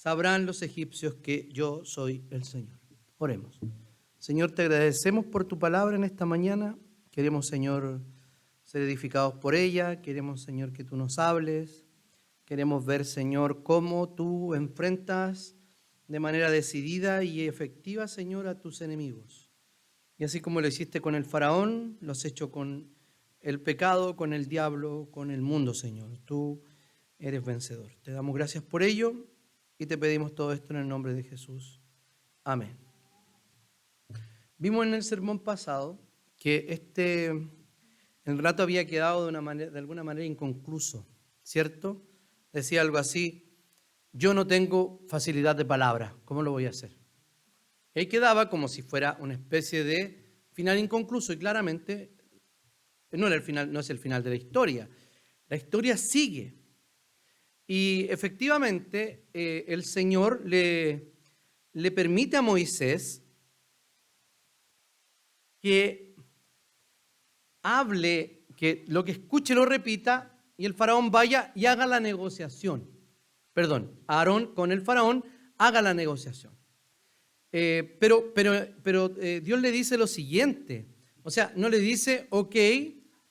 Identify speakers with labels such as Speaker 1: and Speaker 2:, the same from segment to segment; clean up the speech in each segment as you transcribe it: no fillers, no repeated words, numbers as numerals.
Speaker 1: sabrán los egipcios que yo soy el Señor. Oremos. Señor, te agradecemos por tu palabra en esta mañana. Queremos, Señor, ser edificados por ella. Queremos, Señor, que tú nos hables. Queremos ver, Señor, cómo tú enfrentas de manera decidida y efectiva, Señor, a tus enemigos. Y así como lo hiciste con el faraón, lo has hecho con el pecado, con el diablo, con el mundo, Señor. Tú eres vencedor. Te damos gracias por ello y te pedimos todo esto en el nombre de Jesús. Amén. Vimos en el sermón pasado que el relato había quedado de alguna manera inconcluso, ¿cierto? Decía algo así: yo no tengo facilidad de palabra, ¿cómo lo voy a hacer? Y ahí quedaba como si fuera una especie de final inconcluso, y claramente no era el final, no es el final de la historia. La historia sigue. Y efectivamente el Señor le permite a Moisés que hable, que lo que escuche lo repita, y el faraón vaya y haga la negociación. Perdón, Aarón con el faraón haga la negociación. Pero Dios le dice lo siguiente, o sea, no le dice, ok,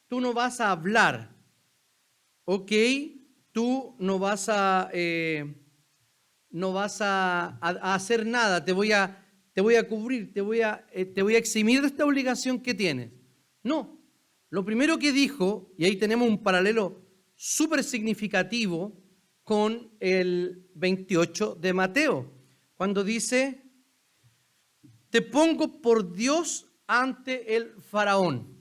Speaker 1: tú no vas a hablar, ok, tú no vas a hacer nada, te voy a cubrir, te voy a eximir de esta obligación que tienes. No, lo primero que dijo, y ahí tenemos un paralelo súper significativo con el 28 de Mateo, cuando dice: te pongo por Dios ante el faraón.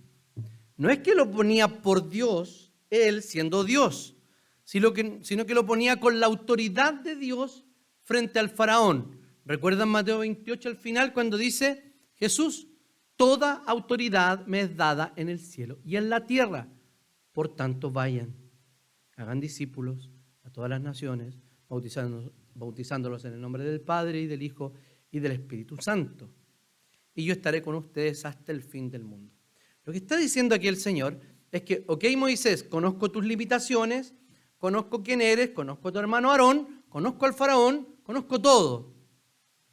Speaker 1: No es que lo ponía por Dios, él siendo Dios, sino que lo ponía con la autoridad de Dios frente al faraón. ¿Recuerdan Mateo 28 al final cuando dice Jesús: toda autoridad me es dada en el cielo y en la tierra? Por tanto, vayan, hagan discípulos a todas las naciones, bautizándolos en el nombre del Padre y del Hijo y del Espíritu Santo. Y yo estaré con ustedes hasta el fin del mundo. Lo que está diciendo aquí el Señor es que, ok, Moisés, conozco tus limitaciones, conozco quién eres, conozco a tu hermano Aarón, conozco al faraón, conozco todo.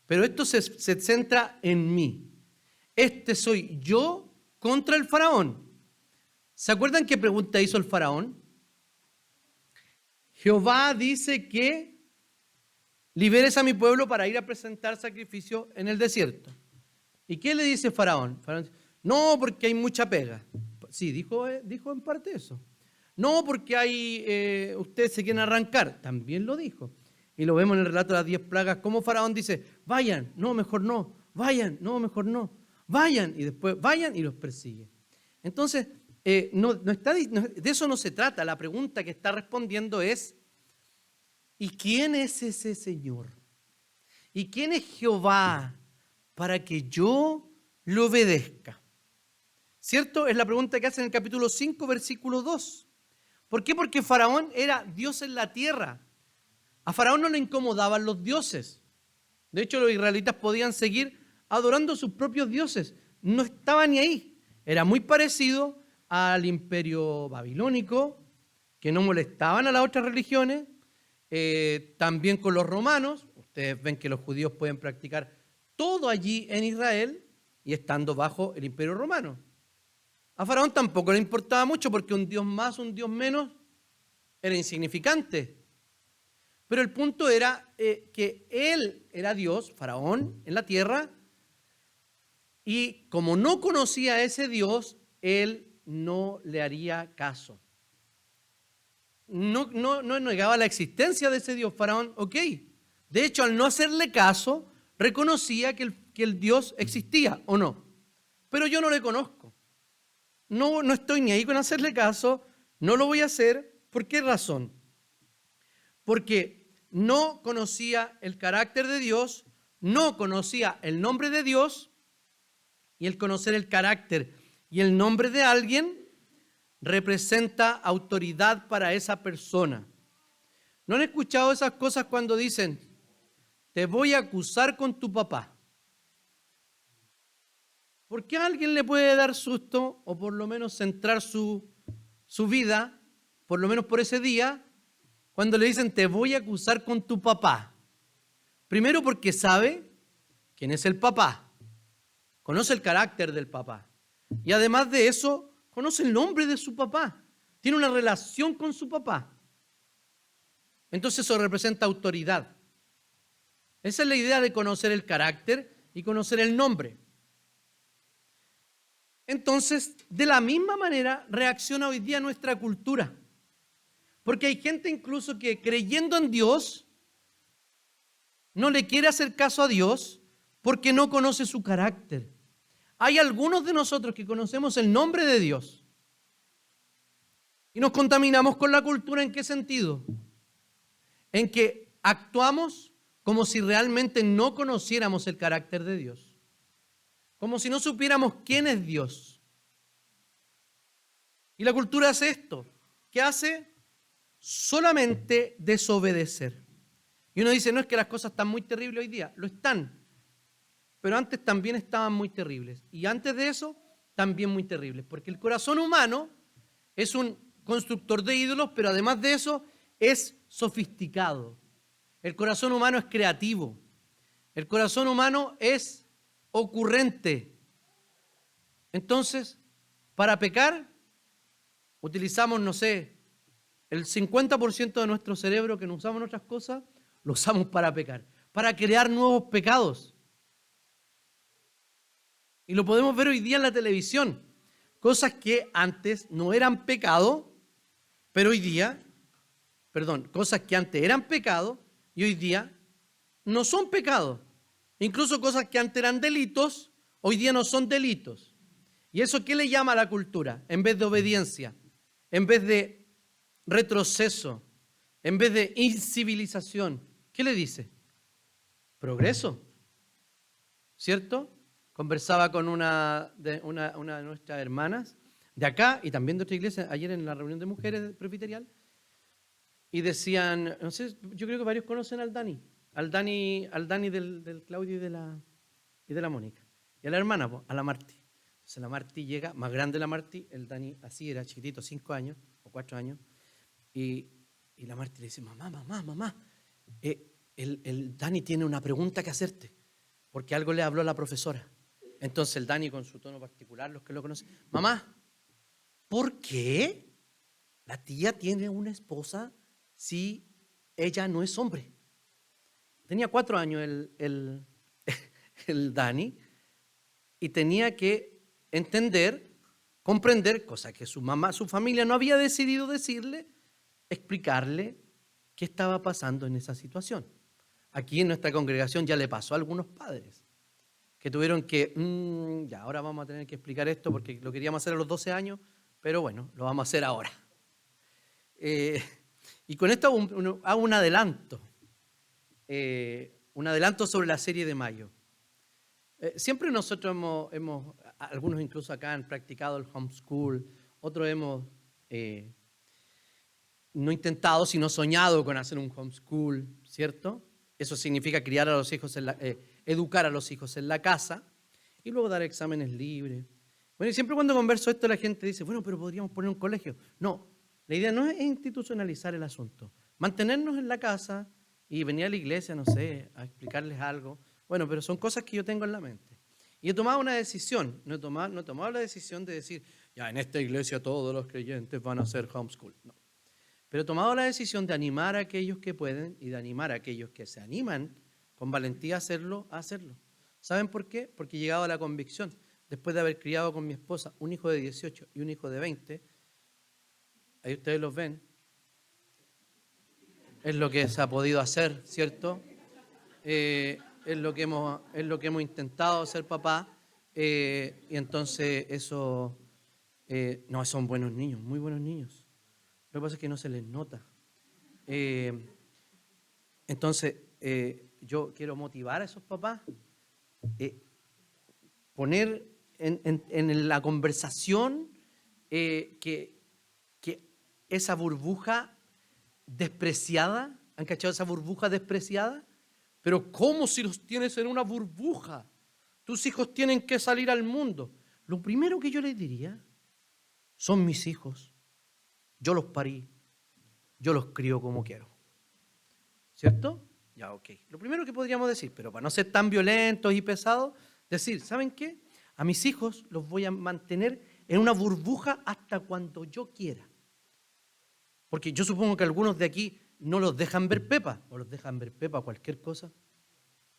Speaker 1: Pero esto se centra en mí. Este soy yo contra el faraón. ¿Se acuerdan qué pregunta hizo el faraón? Jehová dice que liberes a mi pueblo para ir a presentar sacrificio en el desierto. ¿Y qué le dice Faraón? Faraón dice: no, porque hay mucha pega. Sí, dijo en parte eso. No, porque ustedes se quieren arrancar. También lo dijo. Y lo vemos en el relato de las 10 plagas, cómo Faraón dice: vayan, no, mejor no, vayan, no, mejor no, vayan, y después vayan y los persigue. Entonces, de eso no se trata. La pregunta que está respondiendo es: ¿y quién es ese Señor? ¿Y quién es Jehová para que yo lo obedezca? ¿Cierto? Es la pregunta que hace en el capítulo 5, versículo 2. ¿Por qué? Porque Faraón era Dios en la tierra. A Faraón no le incomodaban los dioses. De hecho, los israelitas podían seguir adorando sus propios dioses. No estaba ni ahí. Era muy parecido al imperio babilónico, que no molestaban a las otras religiones. También con los romanos. Ustedes ven que los judíos pueden practicar todo allí en Israel y estando bajo el imperio romano. A Faraón tampoco le importaba mucho, porque un dios más, un dios menos, era insignificante. Pero el punto era que él era Dios, Faraón, en la tierra, y como no conocía a ese Dios, él no le haría caso. No negaba la existencia de ese Dios, Faraón, ok. De hecho, al no hacerle caso, reconocía que el Dios existía, ¿o no? Pero yo no le conozco. No estoy ni ahí con hacerle caso, no lo voy a hacer. ¿Por qué razón? Porque no conocía el carácter de Dios, no conocía el nombre de Dios, y el conocer el carácter y el nombre de alguien representa autoridad para esa persona. ¿No han escuchado esas cosas cuando dicen: te voy a acusar con tu papá? ¿Por qué a alguien le puede dar susto, o por lo menos centrar su vida, por lo menos por ese día, cuando le dicen: te voy a acusar con tu papá? Primero porque sabe quién es el papá, conoce el carácter del papá. Y además de eso, conoce el nombre de su papá. Tiene una relación con su papá. Entonces eso representa autoridad. Esa es la idea de conocer el carácter y conocer el nombre. Entonces, de la misma manera reacciona hoy día nuestra cultura. Porque hay gente incluso que creyendo en Dios, no le quiere hacer caso a Dios porque no conoce su carácter. Hay algunos de nosotros que conocemos el nombre de Dios y nos contaminamos con la cultura. ¿En qué sentido? En que actuamos como si realmente no conociéramos el carácter de Dios. Como si no supiéramos quién es Dios. Y la cultura hace esto. ¿Qué hace? Solamente desobedecer. Y uno dice, no, es que las cosas están muy terribles hoy día. Lo están. Pero antes también estaban muy terribles. Y antes de eso, también muy terribles. Porque el corazón humano es un constructor de ídolos, pero además de eso, es sofisticado. El corazón humano es creativo. El corazón humano es ocurrente. Entonces, para pecar, utilizamos, no sé, el 50% de nuestro cerebro que no usamos en otras cosas, lo usamos para pecar, para crear nuevos pecados. Y lo podemos ver hoy día en la televisión. Cosas que antes no eran pecado, pero hoy día, cosas que antes eran pecado y hoy día no son pecado. Incluso cosas que antes eran delitos, hoy día no son delitos. ¿Y eso qué le llama a la cultura? En vez de obediencia, en vez de retroceso, en vez de incivilización, ¿qué le dice? Progreso, ¿cierto? Conversaba con una de nuestras hermanas de acá y también de otra iglesia ayer en la reunión de mujeres presbiterial y decían, no sé, yo creo que varios conocen al Dani del Claudio y de la Mónica y a la hermana, a la Marti. Entonces la Marti llega, más grande la Marti, el Dani así era chiquitito, 5 años o 4 años y la Marti le dice, mamá, el Dani tiene una pregunta que hacerte porque algo le habló a la profesora. Entonces el Dani con su tono particular, los que lo conocen, mamá, ¿por qué la tía tiene una esposa si ella no es hombre? Tenía 4 años el Dani y tenía que entender, comprender, cosa que su mamá, su familia no había decidido decirle, explicarle qué estaba pasando en esa situación. Aquí en nuestra congregación ya le pasó a algunos padres que tuvieron que, ya, ahora vamos a tener que explicar esto porque lo queríamos hacer a los 12 años, pero bueno, lo vamos a hacer ahora. Y con esto hago un adelanto sobre la serie de mayo. Siempre nosotros algunos incluso acá han practicado el homeschool, otros hemos no intentado, sino soñado con hacer un homeschool, ¿cierto? Eso significa criar a los hijos, educar a los hijos en la casa y luego dar exámenes libres. Bueno, y siempre cuando converso esto la gente dice, bueno, pero podríamos poner un colegio. No, la idea no es institucionalizar el asunto. Mantenernos en la casa y venir a la iglesia, no sé, a explicarles algo. Bueno, pero son cosas que yo tengo en la mente. Y he tomado una decisión, no he tomado la decisión de decir, ya en esta iglesia todos los creyentes van a hacer homeschool. No. Pero he tomado la decisión de animar a aquellos que pueden y de animar a aquellos que se animan con valentía a hacerlo. ¿Saben por qué? Porque he llegado a la convicción, después de haber criado con mi esposa un hijo de 18 y un hijo de 20, ahí ustedes los ven, es lo que se ha podido hacer, ¿cierto? Es lo que hemos intentado ser papá, y entonces eso, no, son buenos niños, muy buenos niños. Lo que pasa es que no se les nota. Entonces, yo quiero motivar a esos papás, poner en la conversación que esa burbuja despreciada, ¿han cachado esa burbuja despreciada? Pero ¿cómo si los tienes en una burbuja? Tus hijos tienen que salir al mundo. Lo primero que yo les diría, son mis hijos. Yo los parí, yo los crío como quiero. ¿Cierto? Ya, ok. Lo primero que podríamos decir, pero para no ser tan violentos y pesados, decir, ¿saben qué? A mis hijos los voy a mantener en una burbuja hasta cuando yo quiera. Porque yo supongo que algunos de aquí no los dejan ver Pepa, o los dejan ver Pepa, cualquier cosa.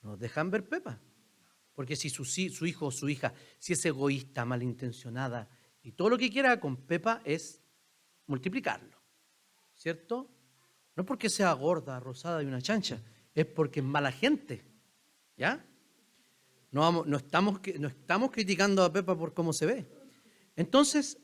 Speaker 1: No los dejan ver Pepa. Porque si su hijo o su hija, si es egoísta, malintencionada, y todo lo que quiera con Pepa es multiplicarlo, ¿cierto? No porque sea gorda, rosada y una chancha, es porque es mala gente, ¿ya? No estamos criticando a Pepa por cómo se ve. Entonces,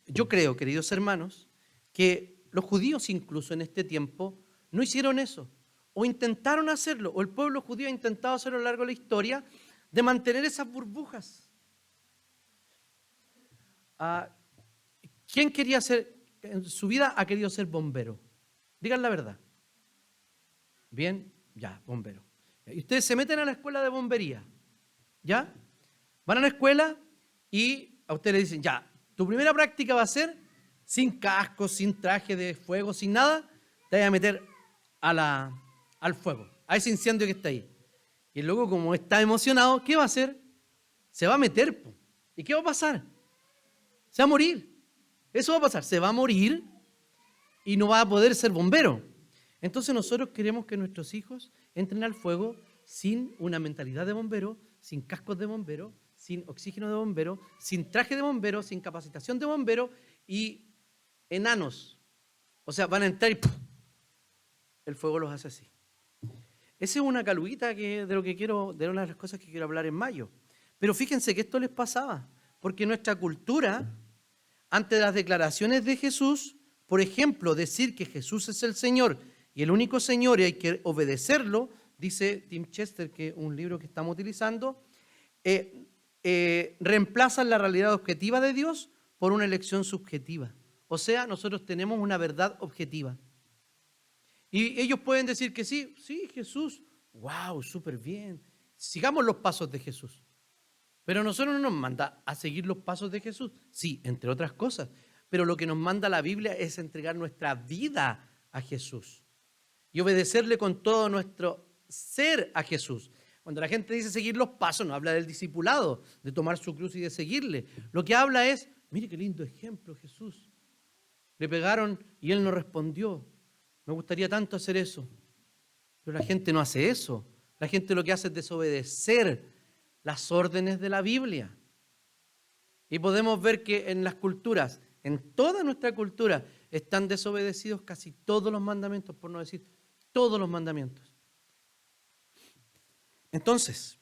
Speaker 1: yo creo, queridos hermanos, que los judíos incluso en este tiempo no hicieron eso, o intentaron hacerlo, o el pueblo judío ha intentado hacerlo a lo largo de la historia, de mantener esas burbujas. ¿Quién quería ser, en su vida ha querido ser bombero? Digan la verdad. Bien, ya, bombero. Y ustedes se meten a la escuela de bombería, ¿ya? Van a la escuela y a ustedes le dicen, ya, tu primera práctica va a ser sin casco, sin traje de fuego, sin nada, te vas a meter al fuego, a ese incendio que está ahí. Y luego, como está emocionado, ¿qué va a hacer? Se va a meter. ¿Y qué va a pasar? Se va a morir. Eso va a pasar, se va a morir y no va a poder ser bombero. Entonces nosotros queremos que nuestros hijos entren al fuego sin una mentalidad de bombero, sin cascos de bombero, sin oxígeno de bombero, sin traje de bombero, sin capacitación de bombero y enanos. O sea, van a entrar y ¡pum! El fuego los hace así. Esa es una caluguita de una de las cosas que quiero hablar en mayo. Pero fíjense que esto les pasaba, porque nuestra cultura, ante las declaraciones de Jesús, por ejemplo, decir que Jesús es el Señor y el único Señor y hay que obedecerlo, dice Tim Chester, que es un libro que estamos utilizando, reemplazan la realidad objetiva de Dios por una elección subjetiva. O sea, nosotros tenemos una verdad objetiva. Y ellos pueden decir que sí, Jesús, wow, súper bien, sigamos los pasos de Jesús. Pero nosotros no nos manda a seguir los pasos de Jesús, sí, entre otras cosas. Pero lo que nos manda la Biblia es entregar nuestra vida a Jesús y obedecerle con todo nuestro ser a Jesús. Cuando la gente dice seguir los pasos, no habla del discipulado, de tomar su cruz y de seguirle. Lo que habla es, mire qué lindo ejemplo Jesús. Le pegaron y él no respondió. Me gustaría tanto hacer eso. Pero la gente no hace eso. La gente lo que hace es desobedecer las órdenes de la Biblia. Y podemos ver que en las culturas, en toda nuestra cultura, están desobedecidos casi todos los mandamientos, por no decir todos los mandamientos. Entonces,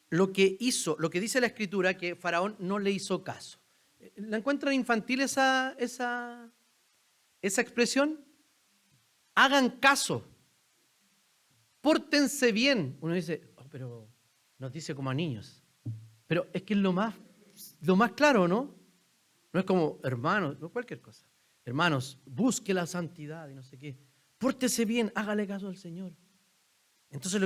Speaker 1: lo que dice la Escritura, que Faraón no le hizo caso. ¿La encuentran infantil esa expresión? Hagan caso. Pórtense bien. Uno dice, pero nos dice como a niños. Pero es que es lo más claro, ¿no? No es como, hermanos, no cualquier cosa. Hermanos, busque la santidad y no sé qué. Pórtese bien, hágale caso al Señor. Entonces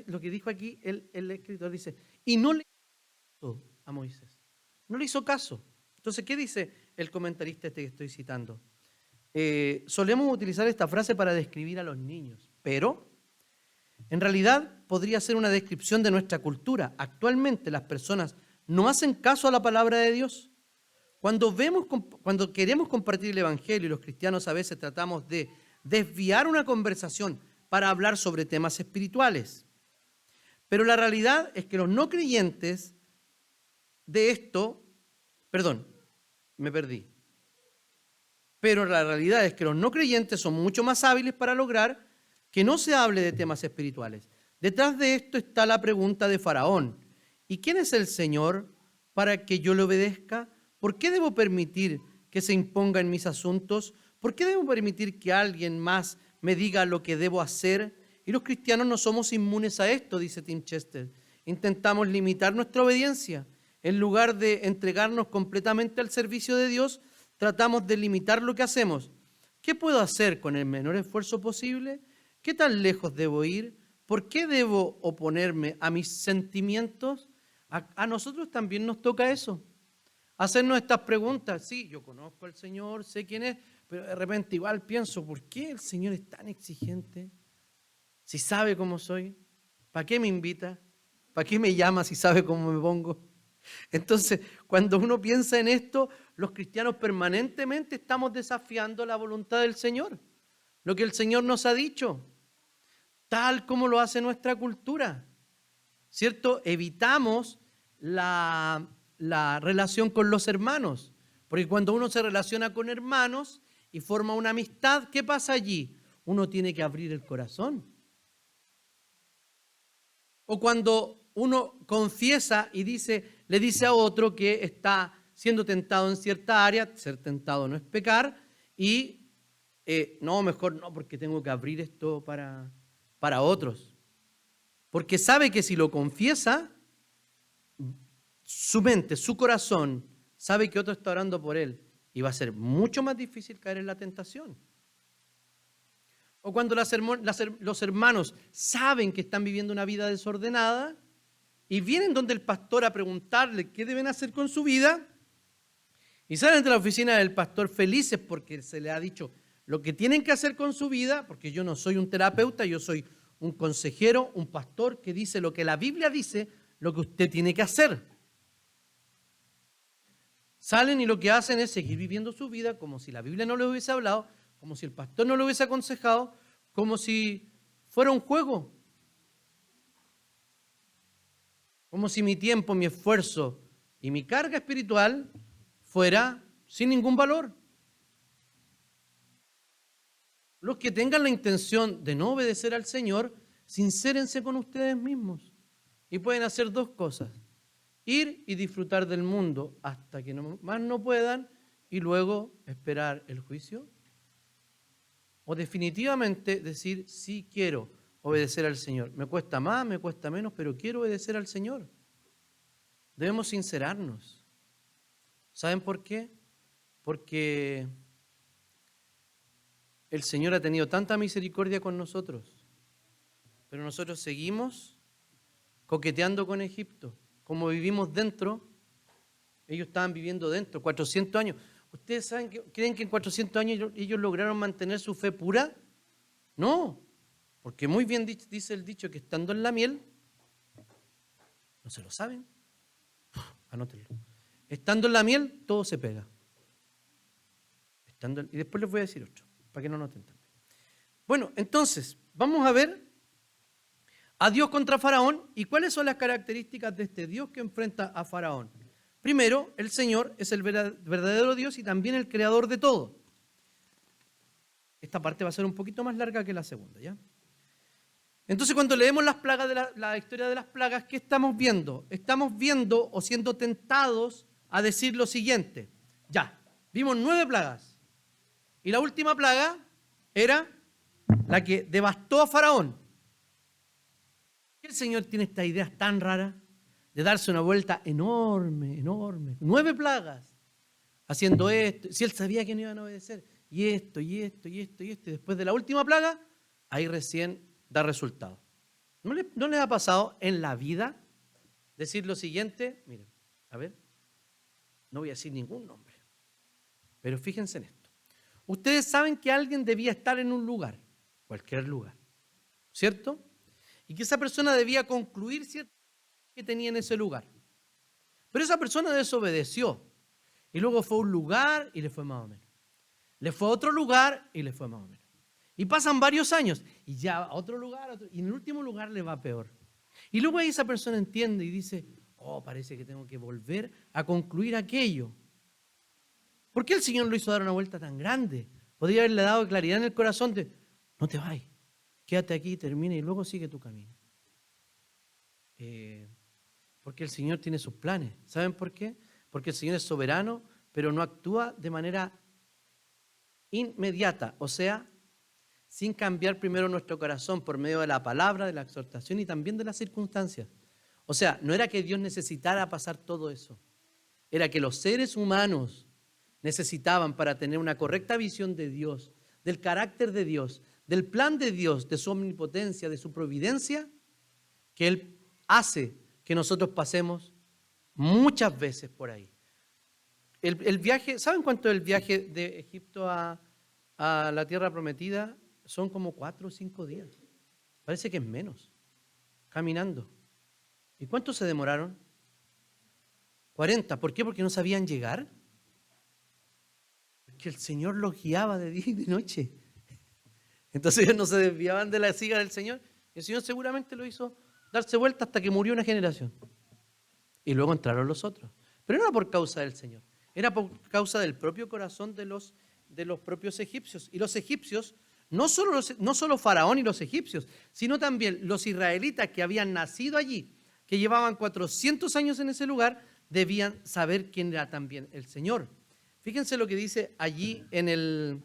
Speaker 1: lo que dijo aquí el escritor dice, y no le hizo caso a Moisés. No le hizo caso. Entonces, ¿qué dice el comentarista que estoy citando? Solemos utilizar esta frase para describir a los niños, pero en realidad podría ser una descripción de nuestra cultura. Actualmente las personas no hacen caso a la palabra de Dios. Cuando queremos compartir el Evangelio y los cristianos a veces tratamos de desviar una conversación para hablar sobre temas espirituales. Pero la realidad es que los no creyentes Pero la realidad es que los no creyentes son mucho más hábiles para lograr que no se hable de temas espirituales. Detrás de esto está la pregunta de Faraón. ¿Y quién es el Señor para que yo le obedezca? ¿Por qué debo permitir que se imponga en mis asuntos? ¿Por qué debo permitir que alguien más me diga lo que debo hacer? Y los cristianos no somos inmunes a esto, dice Tim Chester. Intentamos limitar nuestra obediencia. En lugar de entregarnos completamente al servicio de Dios, tratamos de limitar lo que hacemos. ¿Qué puedo hacer con el menor esfuerzo posible? ¿Qué tan lejos debo ir? ¿Por qué debo oponerme a mis sentimientos? A nosotros también nos toca eso. Hacernos estas preguntas. Sí, yo conozco al Señor, sé quién es, pero de repente igual pienso, ¿por qué el Señor es tan exigente? Si sabe cómo soy, ¿para qué me invita? ¿Para qué me llama si sabe cómo me pongo? Entonces, cuando uno piensa en esto, los cristianos permanentemente estamos desafiando la voluntad del Señor, lo que el Señor nos ha dicho, tal como lo hace nuestra cultura, ¿cierto? Evitamos la relación con los hermanos, porque cuando uno se relaciona con hermanos y forma una amistad, ¿qué pasa allí? Uno tiene que abrir el corazón. O cuando uno confiesa y le dice a otro que está siendo tentado en cierta área, ser tentado no es pecar, y no, mejor no, porque tengo que abrir esto para otros. Porque sabe que si lo confiesa, su mente, su corazón, sabe que otro está orando por él y va a ser mucho más difícil caer en la tentación. O cuando los hermanos saben que están viviendo una vida desordenada y vienen donde el pastor a preguntarle qué deben hacer con su vida y salen de la oficina del pastor felices porque se le ha dicho lo que tienen que hacer con su vida, porque yo no soy un terapeuta, yo soy un consejero, un pastor que dice lo que la Biblia dice, lo que usted tiene que hacer. Salen y lo que hacen es seguir viviendo su vida como si la Biblia no les hubiese hablado, como si el pastor no lo hubiese aconsejado, como si fuera un juego. Como si mi tiempo, mi esfuerzo y mi carga espiritual fuera sin ningún valor. Los que tengan la intención de no obedecer al Señor, sincérense con ustedes mismos. Y pueden hacer dos cosas: ir y disfrutar del mundo hasta que más no puedan y luego esperar el juicio. O definitivamente decir, sí quiero obedecer al Señor. Me cuesta más, me cuesta menos, pero quiero obedecer al Señor. Debemos sincerarnos. ¿Saben por qué? Porque el Señor ha tenido tanta misericordia con nosotros, pero nosotros seguimos coqueteando con Egipto. Como vivimos dentro, ellos estaban viviendo dentro, 400 años. ¿Ustedes saben creen que en 400 años ellos lograron mantener su fe pura? No, porque muy bien dice el dicho que estando en la miel, ¿no se lo saben? Anótenlo. Estando en la miel, todo se pega. Y después les voy a decir otro, para que no noten también. Bueno, entonces, vamos a ver a Dios contra Faraón y cuáles son las características de este Dios que enfrenta a Faraón. Primero, el Señor es el verdadero Dios y también el creador de todo. Esta parte va a ser un poquito más larga que la segunda, ¿ya? Entonces, cuando leemos las plagas la historia de las plagas, ¿qué estamos viendo? Estamos viendo o siendo tentados a decir lo siguiente. Ya, vimos 9 plagas. Y la última plaga era la que devastó a Faraón. El Señor tiene estas ideas tan raras de darse una vuelta enorme, enorme. 9 plagas haciendo esto. Si él sabía que no iban a obedecer. Y esto, y esto, y esto, y esto. Y después de la última plaga, ahí recién da resultado. ¿No les ha pasado en la vida decir lo siguiente? Miren, a ver, no voy a decir ningún nombre, pero fíjense en esto. Ustedes saben que alguien debía estar en un lugar, cualquier lugar, ¿cierto? Y que esa persona debía concluir cierto que tenía en ese lugar. Pero esa persona desobedeció y luego fue a un lugar y le fue más o menos. Le fue a otro lugar y le fue más o menos. Y pasan varios años y ya a otro lugar, y en el último lugar le va peor. Y luego ahí esa persona entiende y dice, oh, parece que tengo que volver a concluir aquello. ¿Por qué el Señor lo hizo dar una vuelta tan grande? Podría haberle dado claridad en el corazón de, no te vayas, quédate aquí, termina y luego sigue tu camino. Porque el Señor tiene sus planes. ¿Saben por qué? Porque el Señor es soberano, pero no actúa de manera inmediata, o sea, sin cambiar primero nuestro corazón por medio de la palabra, de la exhortación y también de las circunstancias. O sea, no era que Dios necesitara pasar todo eso, era que los seres humanos necesitaban para tener una correcta visión de Dios, del carácter de Dios, del plan de Dios, de su omnipotencia, de su providencia, que Él hace que nosotros pasemos muchas veces por ahí. El viaje, ¿saben cuánto es el viaje de Egipto a a la tierra prometida son como 4 o 5 días. Parece que es menos, caminando. ¿Y cuánto se demoraron? 40. ¿Por qué? Porque no sabían llegar. Porque el Señor los guiaba de día y de noche. Entonces ellos no se desviaban de la siga del Señor. El Señor seguramente lo hizo darse vuelta hasta que murió una generación. Y luego entraron los otros. Pero no era por causa del Señor. Era por causa del propio corazón de los propios egipcios. Y los egipcios, no solo Faraón y los egipcios, sino también los israelitas que habían nacido allí, que llevaban 400 años en ese lugar, debían saber quién era también el Señor. Fíjense lo que dice allí en el...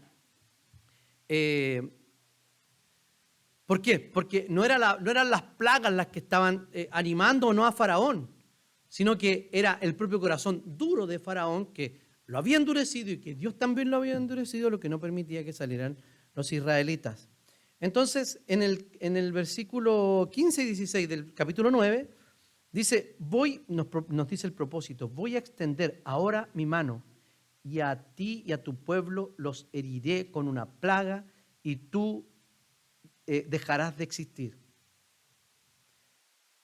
Speaker 1: ¿Por qué? Porque no eran las plagas las que estaban animando o no a Faraón, sino que era el propio corazón duro de Faraón que lo había endurecido y que Dios también lo había endurecido, lo que no permitía que salieran los israelitas. Entonces, en el versículo 15 y 16 del capítulo 9, dice, nos dice el propósito, voy a extender ahora mi mano y a ti y a tu pueblo los heriré con una plaga y tú dejarás de existir.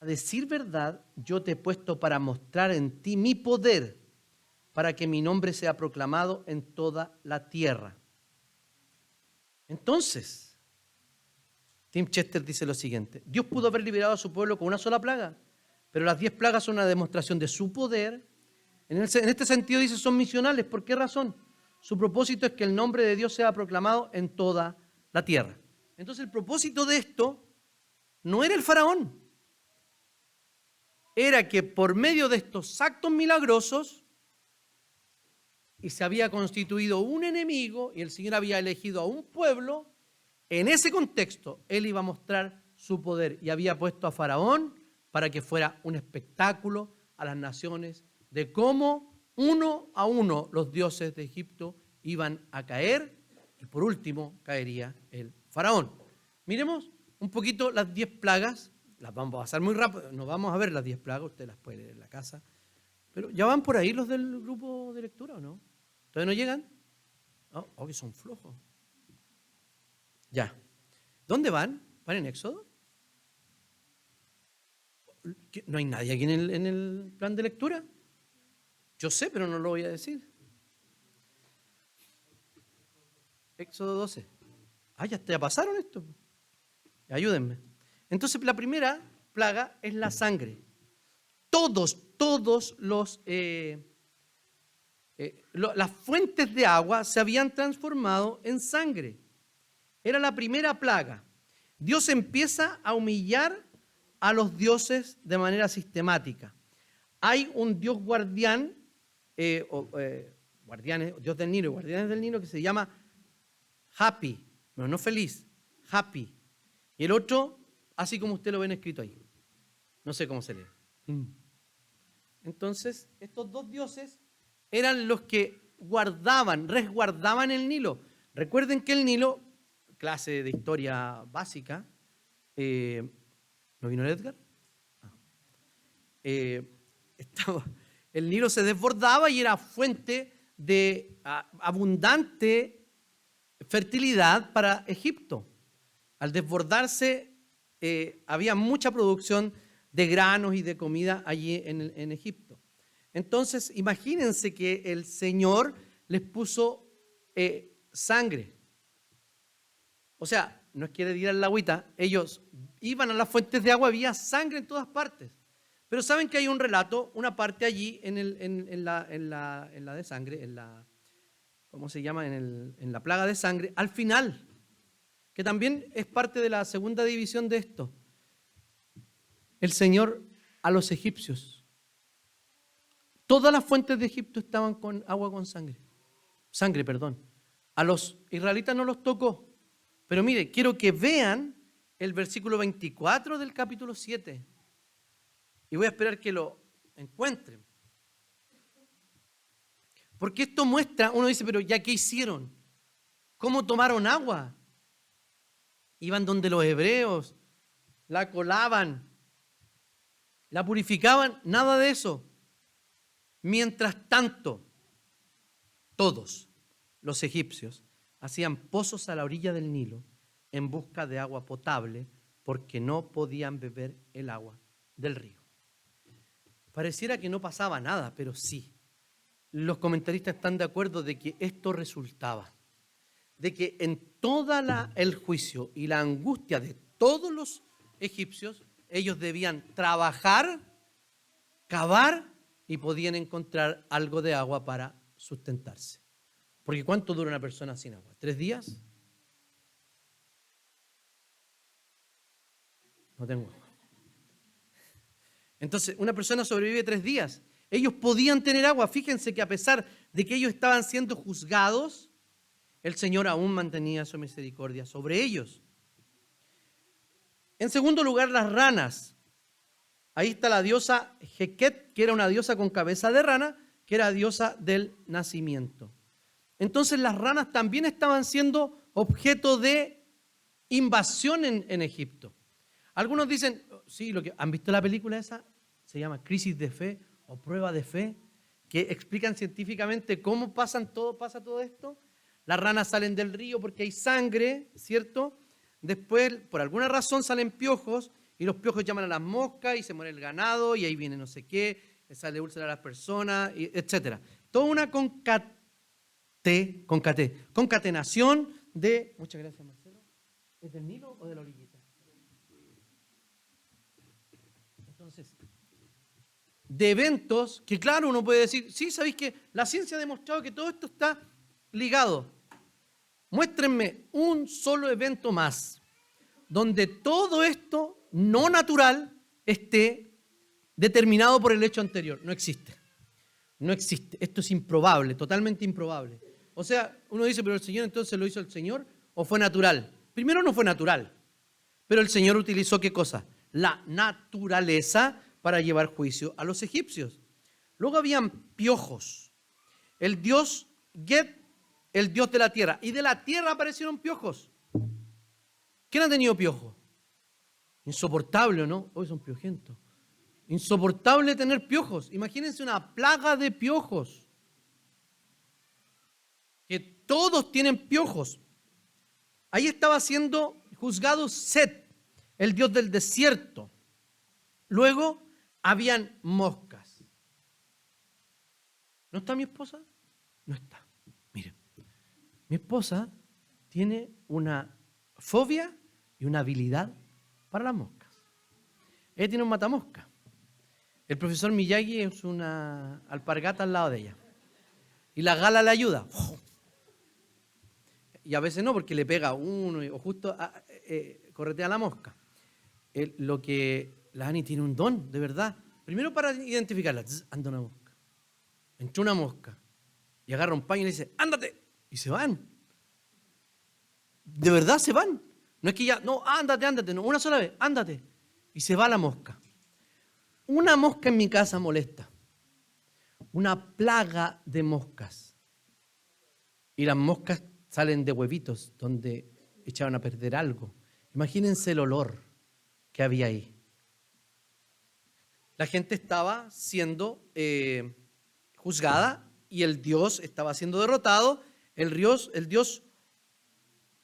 Speaker 1: A decir verdad, yo te he puesto para mostrar en ti mi poder, para que mi nombre sea proclamado en toda la tierra. Entonces, Tim Chester dice lo siguiente, Dios pudo haber liberado a su pueblo con una sola plaga, pero las 10 plagas son una demostración de su poder. En este sentido dice, son misionales. ¿Por qué razón? Su propósito es que el nombre de Dios sea proclamado en toda la tierra. Entonces el propósito de esto no era el faraón. Era que por medio de estos actos milagrosos, y se había constituido un enemigo, y el Señor había elegido a un pueblo, en ese contexto Él iba a mostrar su poder, y había puesto a Faraón para que fuera un espectáculo a las naciones de cómo uno a uno los dioses de Egipto iban a caer, y por último caería el Faraón. Miremos un poquito las 10 plagas. Las vamos a pasar muy rápido, no vamos a ver las 10 plagas, usted las puede leer en la casa. Pero ¿ya van por ahí los del grupo de lectura o no? ¿Todavía no llegan? Oh, que son flojos. Ya. ¿Dónde van? ¿Van en Éxodo? ¿No hay nadie aquí en el plan de lectura? Yo sé, pero no lo voy a decir. Éxodo 12. Ya pasaron esto. Ayúdenme. Entonces, la primera plaga es la sangre. Todos las fuentes de agua se habían transformado en sangre. Era la primera plaga. Dios empieza a humillar a los dioses de manera sistemática. Hay un dios guardián, dios del Nilo, guardianes del Nilo, que se llama Hapi, no feliz, Hapi. Y el otro, así como usted lo ven escrito ahí. No sé cómo se lee. Entonces, estos dos dioses eran los que resguardaban el Nilo. Recuerden que el Nilo, clase de historia básica, ¿no vino el Edgar? El Nilo se desbordaba y era fuente de abundante fertilidad para Egipto. Al desbordarse, había mucha producción de granos y de comida allí en Egipto. Entonces, imagínense que el Señor les puso sangre. O sea, no es que le dieran la agüita, ellos iban a las fuentes de agua, había sangre en todas partes. Pero saben que hay un relato, una parte allí en la de sangre, ¿cómo se llama? En la plaga de sangre, al final, que también es parte de la segunda división de esto. El Señor a los egipcios, todas las fuentes de Egipto estaban con agua con sangre. A los israelitas no los tocó. Pero mire, quiero que vean el versículo 24 del capítulo 7. Y voy a esperar que lo encuentren. Porque esto muestra, uno dice, pero ¿ya qué hicieron? ¿Cómo tomaron agua? Iban donde los hebreos, la colaban, la purificaban, nada de eso. Mientras tanto, todos los egipcios hacían pozos a la orilla del Nilo en busca de agua potable porque no podían beber el agua del río. Pareciera que no pasaba nada, pero sí. Los comentaristas están de acuerdo de que esto resultaba, de que en toda el juicio y la angustia de todos los egipcios, ellos debían trabajar, cavar y podían encontrar algo de agua para sustentarse. Porque ¿cuánto dura una persona sin agua? ¿3 días? No tengo agua. Entonces, una persona sobrevive 3 días. Ellos podían tener agua. Fíjense que a pesar de que ellos estaban siendo juzgados, el Señor aún mantenía su misericordia sobre ellos. En segundo lugar, las ranas. Ahí está la diosa Heket, que era una diosa con cabeza de rana, que era diosa del nacimiento. Entonces las ranas también estaban siendo objeto de invasión en Egipto. Algunos dicen, sí, ¿han visto la película esa? Se llama Crisis de Fe o Prueba de Fe, que explican científicamente cómo pasa todo esto. Las ranas salen del río porque hay sangre, ¿cierto? Después, por alguna razón, salen piojos y los piojos llaman a las moscas y se muere el ganado y ahí viene no sé qué, sale úlcera a las personas, etc. Toda una concatenación de... Muchas gracias, Marcelo. ¿Es del Nilo o de la orillita? Entonces, de eventos que claro, uno puede decir, sí, ¿sabéis que la ciencia ha demostrado que todo esto está ligado? Muéstrenme un solo evento más donde todo esto no natural esté determinado por el hecho anterior. No existe. No existe. Esto es improbable, totalmente improbable. O sea, uno dice, pero el Señor entonces lo hizo el Señor o fue natural. Primero no fue natural, pero el Señor utilizó ¿qué cosa? La naturaleza para llevar juicio a los egipcios. Luego habían piojos. El dios Get, el dios de la tierra. Y de la tierra aparecieron piojos. ¿Quién ha tenido piojos? Insoportable, ¿no? Hoy son piojentos. Insoportable tener piojos. Imagínense una plaga de piojos. Que todos tienen piojos. Ahí estaba siendo juzgado Set, el dios del desierto. Luego habían moscas. ¿No está mi esposa? No está. Miren, mi esposa tiene una fobia y una habilidad para las moscas. Ella tiene un matamosca. El profesor Miyagi es una alpargata al lado de ella. Y la gala le ayuda. Y a veces no, porque le pega uno o justo corretea la mosca. Lo que la Ani tiene un don, de verdad. Primero para identificarla. Anda una mosca. Entró una mosca. Y agarra un paño y le dice, ándate. Y se van. De verdad se van. No es que ya, no, ándate, no, una sola vez, ándate. Y se va la mosca. Una mosca en mi casa molesta. Una plaga de moscas. Y las moscas salen de huevitos donde echaron a perder algo. Imagínense el olor que había ahí. La gente estaba siendo juzgada y el dios estaba siendo derrotado. El dios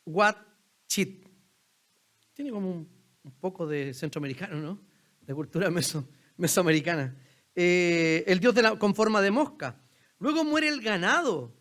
Speaker 1: Huachit. Tiene como un poco de centroamericano, ¿no? De cultura mesoamericana. El dios con forma de mosca. Luego muere el ganado.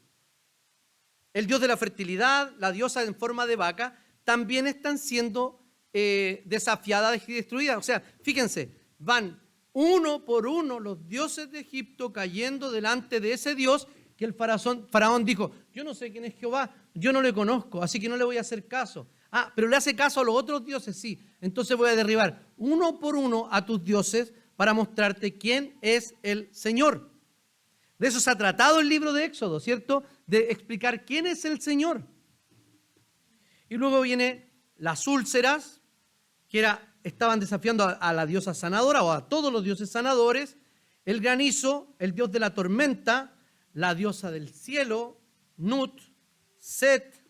Speaker 1: El dios de la fertilidad, la diosa en forma de vaca, también están siendo desafiadas y destruidas. O sea, fíjense, van uno por uno los dioses de Egipto cayendo delante de ese Dios que el faraón dijo, yo no sé quién es Jehová, yo no le conozco, así que no le voy a hacer caso. Ah, pero le hace caso a los otros dioses, sí. Entonces voy a derribar uno por uno a tus dioses para mostrarte quién es el Señor. De eso se ha tratado el libro de Éxodo, ¿cierto? De explicar quién es el Señor. Y luego viene las úlceras, que estaban desafiando a la diosa sanadora o a todos los dioses sanadores, el granizo, el dios de la tormenta, la diosa del cielo, Nut, Set,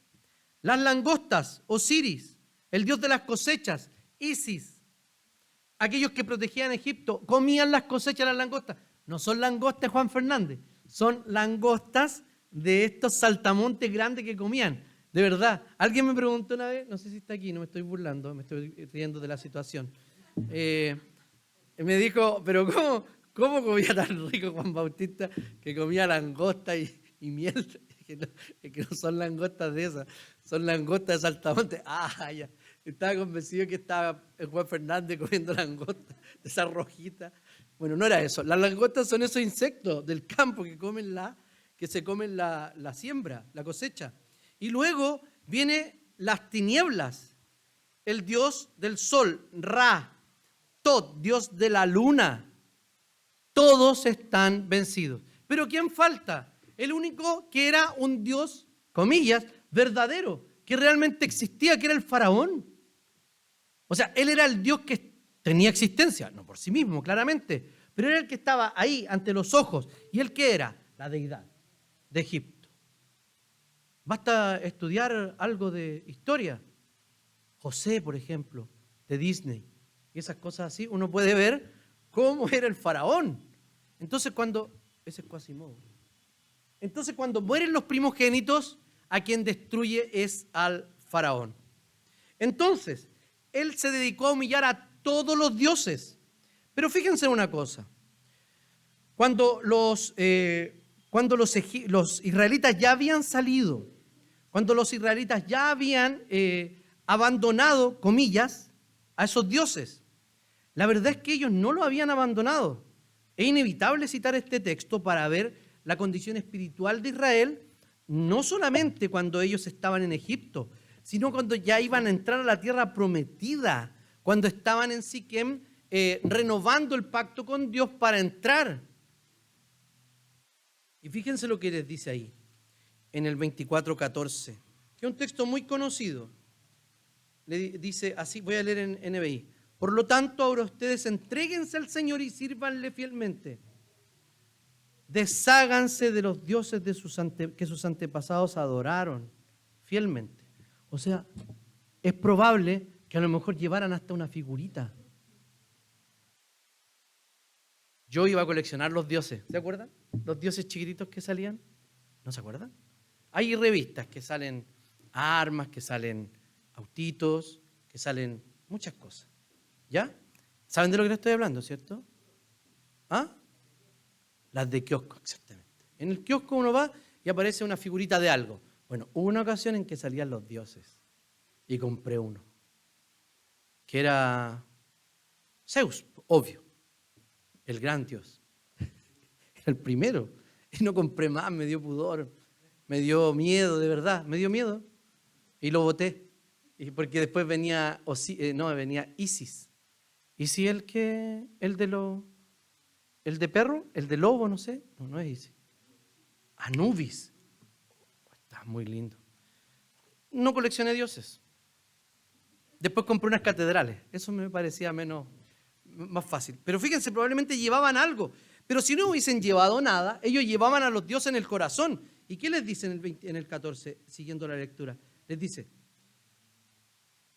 Speaker 1: las langostas, Osiris, el dios de las cosechas, Isis. Aquellos que protegían a Egipto comían las cosechas de las langostas. No son langostas, Juan Fernández, son langostas de estos saltamontes grandes que comían. De verdad. Alguien me preguntó una vez, no sé si está aquí, no me estoy burlando, me estoy riendo de la situación. Me dijo, pero ¿cómo comía tan rico Juan Bautista que comía langosta y miel? Que no son langostas de esas, son langostas de Saltamonte. Ah, ya. Estaba convencido que estaba Juan Fernández comiendo langostas, de esas rojitas. Bueno, no era eso. Las langostas son esos insectos del campo que se comen la siembra, la cosecha. Y luego vienen las tinieblas, el dios del sol, Ra, Tot, dios de la luna. Todos están vencidos. ¿Pero quién falta? El único que era un dios, comillas, verdadero, que realmente existía, que era el faraón. O sea, él era el dios que tenía existencia, no por sí mismo, claramente, pero era el que estaba ahí ante los ojos. ¿Y él qué era? La deidad de Egipto. Basta estudiar algo de historia. José, por ejemplo, de Disney, y esas cosas así, uno puede ver cómo era el faraón. Entonces ese es Quasimodo. Entonces cuando mueren los primogénitos, a quien destruye es al faraón. Entonces, él se dedicó a humillar a todos los dioses. Pero fíjense una cosa, cuando los israelitas ya habían salido, cuando los israelitas ya habían abandonado, comillas, a esos dioses, la verdad es que ellos no lo habían abandonado. Es inevitable citar este texto para ver la condición espiritual de Israel, no solamente cuando ellos estaban en Egipto, sino cuando ya iban a entrar a la tierra prometida, cuando estaban en Siquem renovando el pacto con Dios para entrar. Y fíjense lo que les dice ahí, en el 24:14, que es un texto muy conocido. Le dice así, voy a leer en NBI. Por lo tanto, ahora ustedes entréguense al Señor y sírvanle fielmente. Desháganse de los dioses que sus antepasados adoraron fielmente. O sea, es probable que a lo mejor llevaran hasta una figurita. Yo iba a coleccionar los dioses, ¿se acuerdan? Los dioses chiquititos que salían, ¿no se acuerdan? Hay revistas que salen armas, que salen autitos, que salen muchas cosas. ¿Ya? ¿Saben de lo que les estoy hablando, cierto? ¿Ah? Las de kiosco, exactamente. En el kiosco uno va y aparece una figurita de algo. Bueno, hubo una ocasión en que salían los dioses y compré uno, que era Zeus, obvio, el gran dios. Era el primero. Y no compré más, me dio pudor, me dio miedo, de verdad, me dio miedo. Y lo boté. Y porque después venía Isis. ¿Isis el de perro? ¿El de lobo? No sé. No es Isis. Anubis. Está muy lindo. No coleccioné dioses. Después compré unas catedrales. Eso me parecía más fácil. Pero fíjense, probablemente llevaban algo. Pero si no hubiesen llevado nada, ellos llevaban a los dioses en el corazón. ¿Y qué les dice en el 14, siguiendo la lectura? Les dice,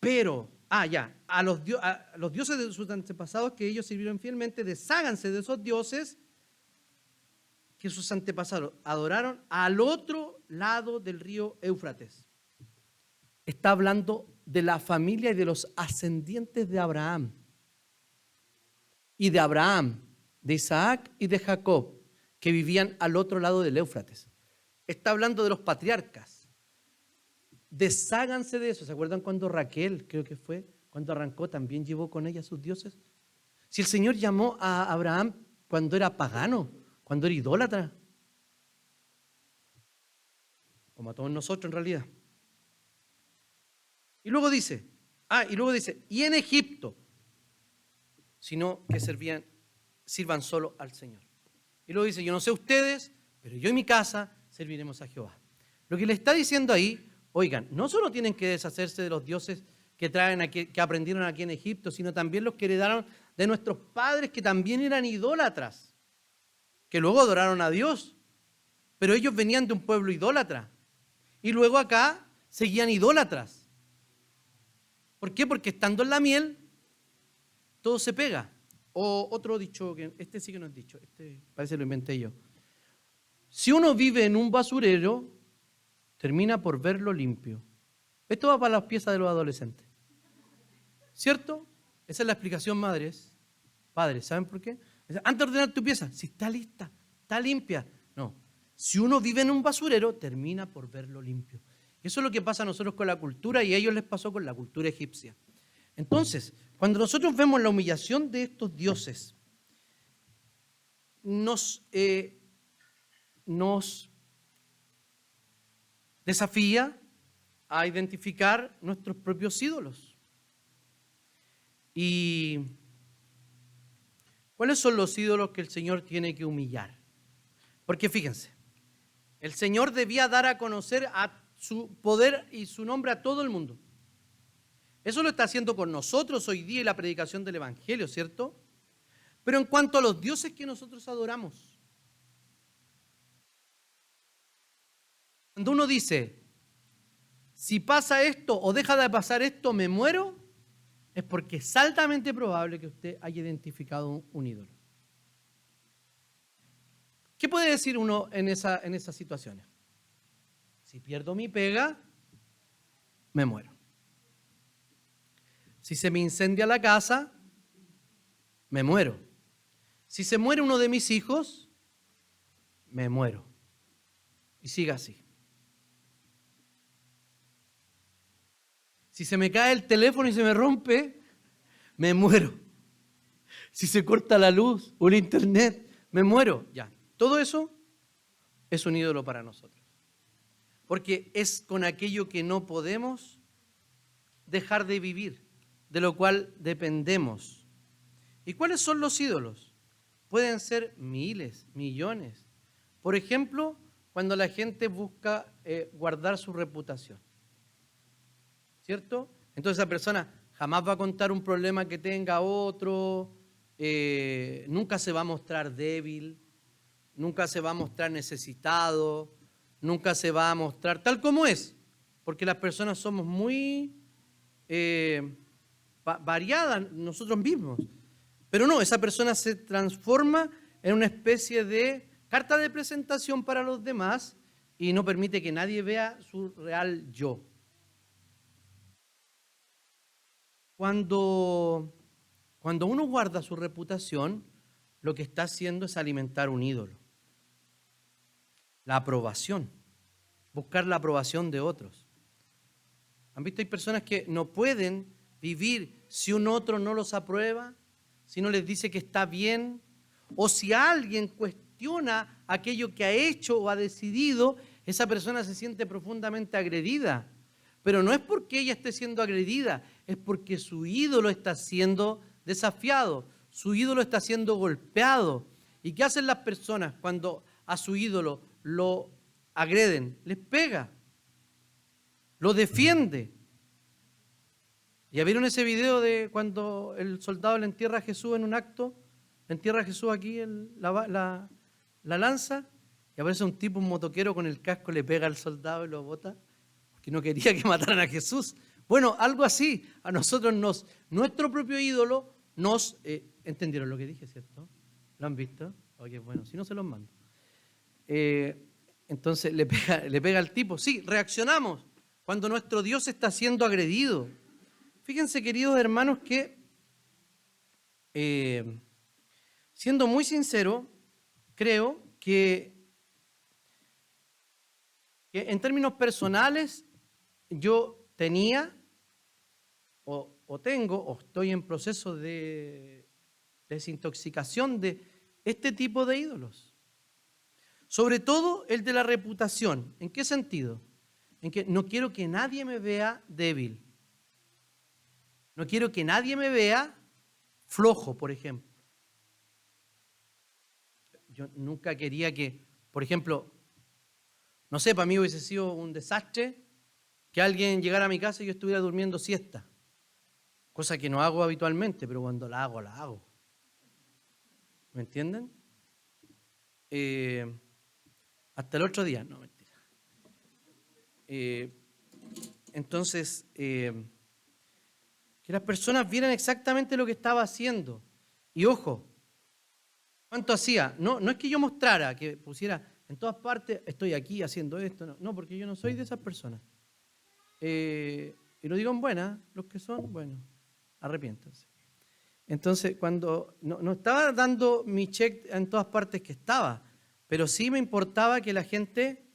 Speaker 1: pero, a los dioses de sus antepasados que ellos sirvieron fielmente, desháganse de esos dioses que sus antepasados adoraron al otro lado del río Éufrates. Está hablando de la familia y de los ascendientes de Abraham. Y de Abraham, de Isaac y de Jacob, que vivían al otro lado del Éufrates. Está hablando de los patriarcas. Desháganse de eso. ¿Se acuerdan cuando Raquel, creo que fue, cuando arrancó, también llevó con ella a sus dioses? Si el Señor llamó a Abraham cuando era pagano, cuando era idólatra, como a todos nosotros en realidad. Y luego dice, y en Egipto, sino que sirvan solo al Señor. Y luego dice, yo no sé ustedes, pero yo y mi casa serviremos a Jehová. Lo que le está diciendo ahí, oigan, no solo tienen que deshacerse de los dioses que aprendieron aquí en Egipto, sino también los que heredaron de nuestros padres que también eran idólatras, que luego adoraron a Dios, pero ellos venían de un pueblo idólatra y luego acá seguían idólatras. ¿Por qué? Porque estando en la miel todo se pega. O otro dicho, que este sí que no es dicho, este parece que lo inventé yo. Si uno vive en un basurero, termina por verlo limpio. Esto va para las piezas de los adolescentes. ¿Cierto? Esa es la explicación, padres. ¿Saben por qué? Antes de ordenar tu pieza, si está lista, está limpia. No. Si uno vive en un basurero, termina por verlo limpio. Eso es lo que pasa a nosotros con la cultura y a ellos les pasó con la cultura egipcia. Entonces, cuando nosotros vemos la humillación de estos dioses, nos desafía a identificar nuestros propios ídolos. ¿Y cuáles son los ídolos que el Señor tiene que humillar? Porque fíjense, el Señor debía dar a conocer a su poder y su nombre a todo el mundo. Eso lo está haciendo con nosotros hoy día en la predicación del Evangelio, ¿cierto? Pero en cuanto a los dioses que nosotros adoramos, cuando uno dice, si pasa esto o deja de pasar esto, me muero, es porque es altamente probable que usted haya identificado un ídolo. ¿Qué puede decir uno en esas situaciones? Si pierdo mi pega, me muero. Si se me incendia la casa, me muero. Si se muere uno de mis hijos, me muero. Y siga así. Si se me cae el teléfono y se me rompe, me muero. Si se corta la luz o el internet, me muero. Ya, todo eso es un ídolo para nosotros. Porque es con aquello que no podemos dejar de vivir, de lo cual dependemos. ¿Y cuáles son los ídolos? Pueden ser miles, millones. Por ejemplo, cuando la gente busca guardar su reputación. ¿Cierto? Entonces esa persona jamás va a contar un problema que tenga a otro, nunca se va a mostrar débil, nunca se va a mostrar necesitado, nunca se va a mostrar tal como es, porque las personas somos muy variadas nosotros mismos. Pero no, esa persona se transforma en una especie de carta de presentación para los demás y no permite que nadie vea su real yo. Cuando uno guarda su reputación, lo que está haciendo es alimentar un ídolo. La aprobación, buscar la aprobación de otros. ¿Han visto? Hay personas que no pueden vivir si un otro no los aprueba, si no les dice que está bien, o si alguien cuestiona aquello que ha hecho o ha decidido, esa persona se siente profundamente agredida. Pero no es porque ella esté siendo agredida, es porque su ídolo está siendo desafiado, su ídolo está siendo golpeado. ¿Y qué hacen las personas cuando a su ídolo lo agreden? Les pega, lo defiende. ¿Ya vieron ese video de cuando el soldado le entierra a Jesús en un acto? Le entierra a Jesús aquí la lanza y aparece un tipo, un motoquero con el casco, le pega al soldado y lo bota. Que no quería que mataran a Jesús. Bueno, algo así. A nosotros nuestro propio ídolo ¿entendieron lo que dije, cierto? ¿Lo han visto? Oye, bueno, si no se los mando. Entonces le pega al tipo. Sí, reaccionamos cuando nuestro Dios está siendo agredido. Fíjense, queridos hermanos, que siendo muy sincero, creo que en términos personales, yo tenía o tengo o estoy en proceso de desintoxicación de este tipo de ídolos. Sobre todo el de la reputación. ¿En qué sentido? En que no quiero que nadie me vea débil. No quiero que nadie me vea flojo, por ejemplo. Yo nunca quería que, por ejemplo, no sé, para mí hubiese sido un desastre que alguien llegara a mi casa y yo estuviera durmiendo siesta. Cosa que no hago habitualmente, pero cuando la hago, la hago. ¿Me entienden? Hasta el otro día, no, mentira. Entonces, que las personas vieran exactamente lo que estaba haciendo. Y ojo, ¿cuánto hacía? No es que yo mostrara, que pusiera en todas partes, estoy aquí haciendo esto. No, porque yo no soy de esas personas. y lo digo en buena, los que son, bueno, arrepiéntanse. Entonces, cuando no estaba dando mi check en todas partes que estaba, pero sí me importaba que la gente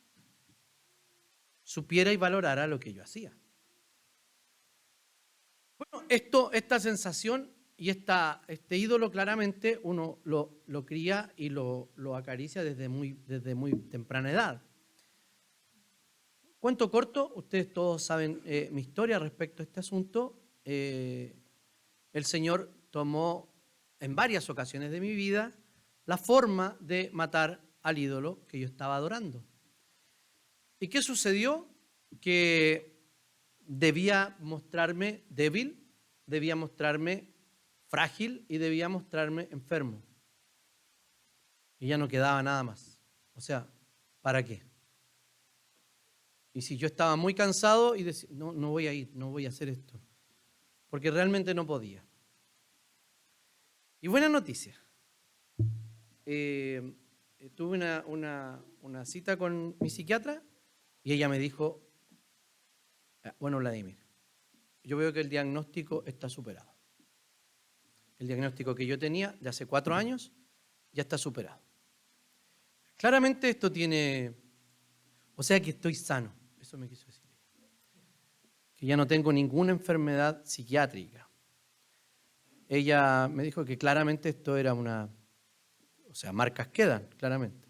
Speaker 1: supiera y valorara lo que yo hacía. Bueno, esta sensación y este ídolo claramente uno lo cría y lo acaricia desde muy temprana edad. Cuento corto, ustedes todos saben mi historia respecto a este asunto. El Señor tomó en varias ocasiones de mi vida la forma de matar al ídolo que yo estaba adorando. ¿Y qué sucedió? Que debía mostrarme débil, debía mostrarme frágil y debía mostrarme enfermo. Y ya no quedaba nada más. O sea, ¿para qué? Y si yo estaba muy cansado y decía, no voy a ir, no voy a hacer esto, porque realmente no podía. Y buena noticia. Tuve una cita con mi psiquiatra y ella me dijo, bueno, Vladimir, yo veo que el diagnóstico está superado. El diagnóstico que yo tenía de hace 4 años ya está superado. Claramente esto tiene, o sea que estoy sano, eso me quiso decir ella. Que ya no tengo ninguna enfermedad psiquiátrica. Ella me dijo que claramente esto era marcas quedan, claramente.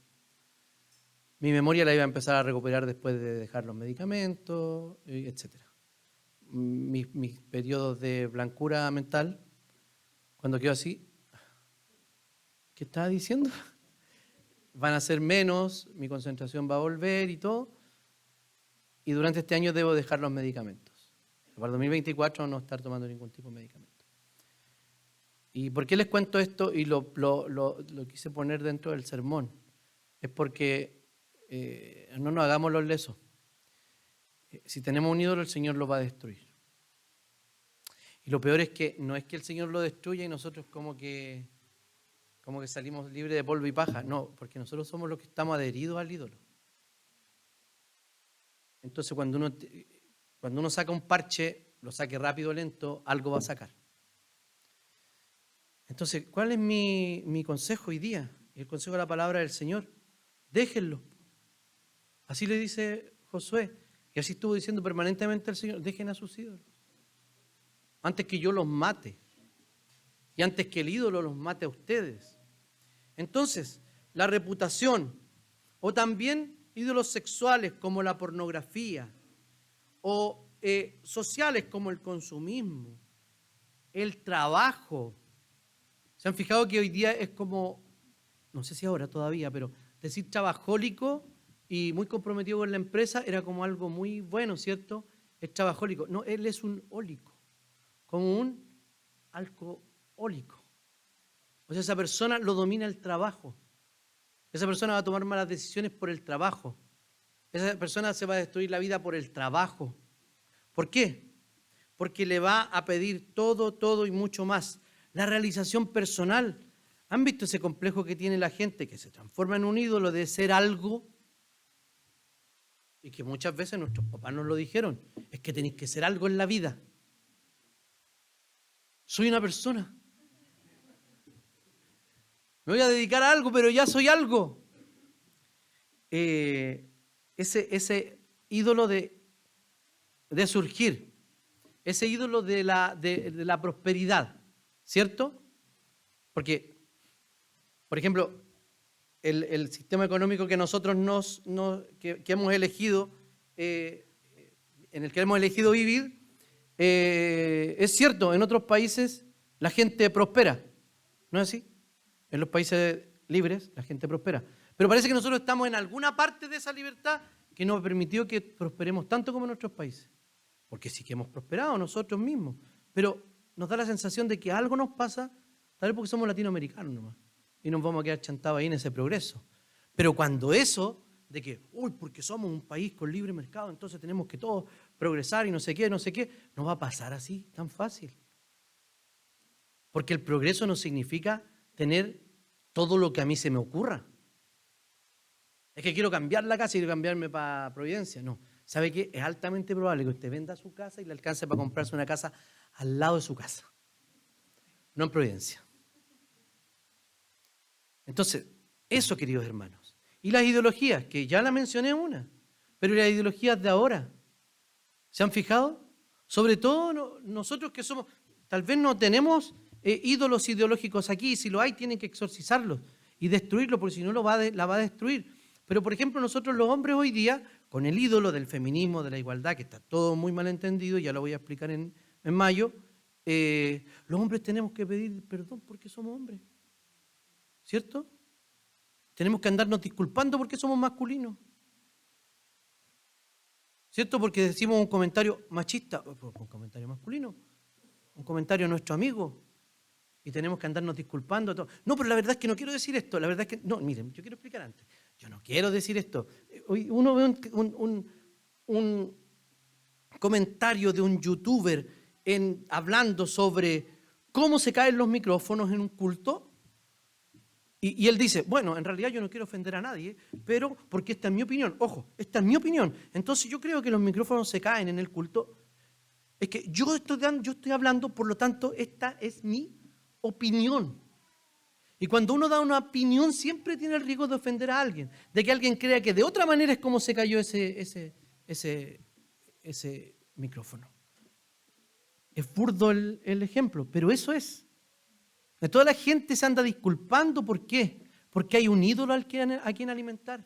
Speaker 1: Mi memoria la iba a empezar a recuperar después de dejar los medicamentos, etc. Mis periodos de blancura mental, cuando quedo así, ¿qué estaba diciendo? Van a ser menos, mi concentración va a volver y todo. Y durante este año debo dejar los medicamentos. Para el 2024 no estar tomando ningún tipo de medicamento. ¿Y por qué les cuento esto? Y lo quise poner dentro del sermón. Es porque no nos hagamos los lesos. Si tenemos un ídolo, el Señor lo va a destruir. Y lo peor es que no es que el Señor lo destruya y nosotros como que salimos libres de polvo y paja. No, porque nosotros somos los que estamos adheridos al ídolo. Entonces cuando uno saca un parche, lo saque rápido o lento, algo va a sacar. Entonces, ¿cuál es mi consejo hoy día? El consejo de la palabra del Señor. Déjenlo. Así le dice Josué. Y así estuvo diciendo permanentemente el Señor. Dejen a sus ídolos. Antes que yo los mate. Y antes que el ídolo los mate a ustedes. Entonces, la reputación. O también ídolos sexuales como la pornografía. O sociales como el consumismo. El trabajo. ¿Se han fijado que hoy día es como, no sé si ahora todavía, pero decir trabajólico y muy comprometido con la empresa era como algo muy bueno, ¿cierto? Es trabajólico. No, él es un ólico, como un alcohólico. O sea, esa persona lo domina el trabajo. Esa persona va a tomar malas decisiones por el trabajo. Esa persona se va a destruir la vida por el trabajo. ¿Por qué? Porque le va a pedir todo y mucho más. La realización personal. ¿Han visto ese complejo que tiene la gente que se transforma en un ídolo de ser algo? Y que muchas veces nuestros papás nos lo dijeron. Es que tenéis que ser algo en la vida. Soy una persona. Me voy a dedicar a algo, pero ya soy algo. Ese ídolo de surgir. Ese ídolo de la prosperidad. ¿Cierto? Porque, por ejemplo, el sistema económico que nosotros que hemos elegido, en el que hemos elegido vivir, es cierto, en otros países la gente prospera, ¿no es así? En los países libres la gente prospera. Pero parece que nosotros estamos en alguna parte de esa libertad que nos ha permitido que prosperemos tanto como en nuestros países. Porque sí que hemos prosperado nosotros mismos, pero nos da la sensación de que algo nos pasa, tal vez porque somos latinoamericanos nomás, y nos vamos a quedar chantados ahí en ese progreso. Pero cuando eso, de que, porque somos un país con libre mercado, entonces tenemos que todos progresar y no sé qué, no va a pasar así, tan fácil. Porque el progreso no significa tener todo lo que a mí se me ocurra. Es que quiero cambiar la casa y quiero cambiarme para Providencia, no. ¿Sabe qué? Es altamente probable que usted venda su casa y le alcance para comprarse una casa al lado de su casa, no en Providencia. Entonces, eso, queridos hermanos. Y las ideologías, que ya la mencioné una, pero las ideologías de ahora, ¿se han fijado? Sobre todo nosotros que somos, tal vez no tenemos ídolos ideológicos aquí, si lo hay tienen que exorcizarlos y destruirlo, porque si no la va a destruir. Pero por ejemplo nosotros los hombres hoy día, con el ídolo del feminismo, de la igualdad, que está todo muy mal entendido, ya lo voy a explicar en mayo, los hombres tenemos que pedir perdón porque somos hombres, ¿cierto? Tenemos que andarnos disculpando porque somos masculinos, ¿cierto? Porque decimos un comentario machista, un comentario masculino, un comentario a nuestro amigo, y tenemos que andarnos disculpando. No, pero la verdad es que no quiero decir esto, la verdad es que, no, miren, yo quiero explicar antes, yo no quiero decir esto. Hoy uno ve un comentario de un youtuber hablando sobre cómo se caen los micrófonos en un culto, y él dice, bueno, en realidad yo no quiero ofender a nadie, pero porque esta es mi opinión, ojo, esta es mi opinión, entonces yo creo que los micrófonos se caen en el culto. Es que yo estoy hablando, por lo tanto, esta es mi opinión. Y cuando uno da una opinión, siempre tiene el riesgo de ofender a alguien, de que alguien crea que de otra manera es como se cayó ese micrófono. Es burdo el ejemplo, pero eso es. Toda la gente se anda disculpando, ¿por qué? Porque hay un ídolo a quien alimentar,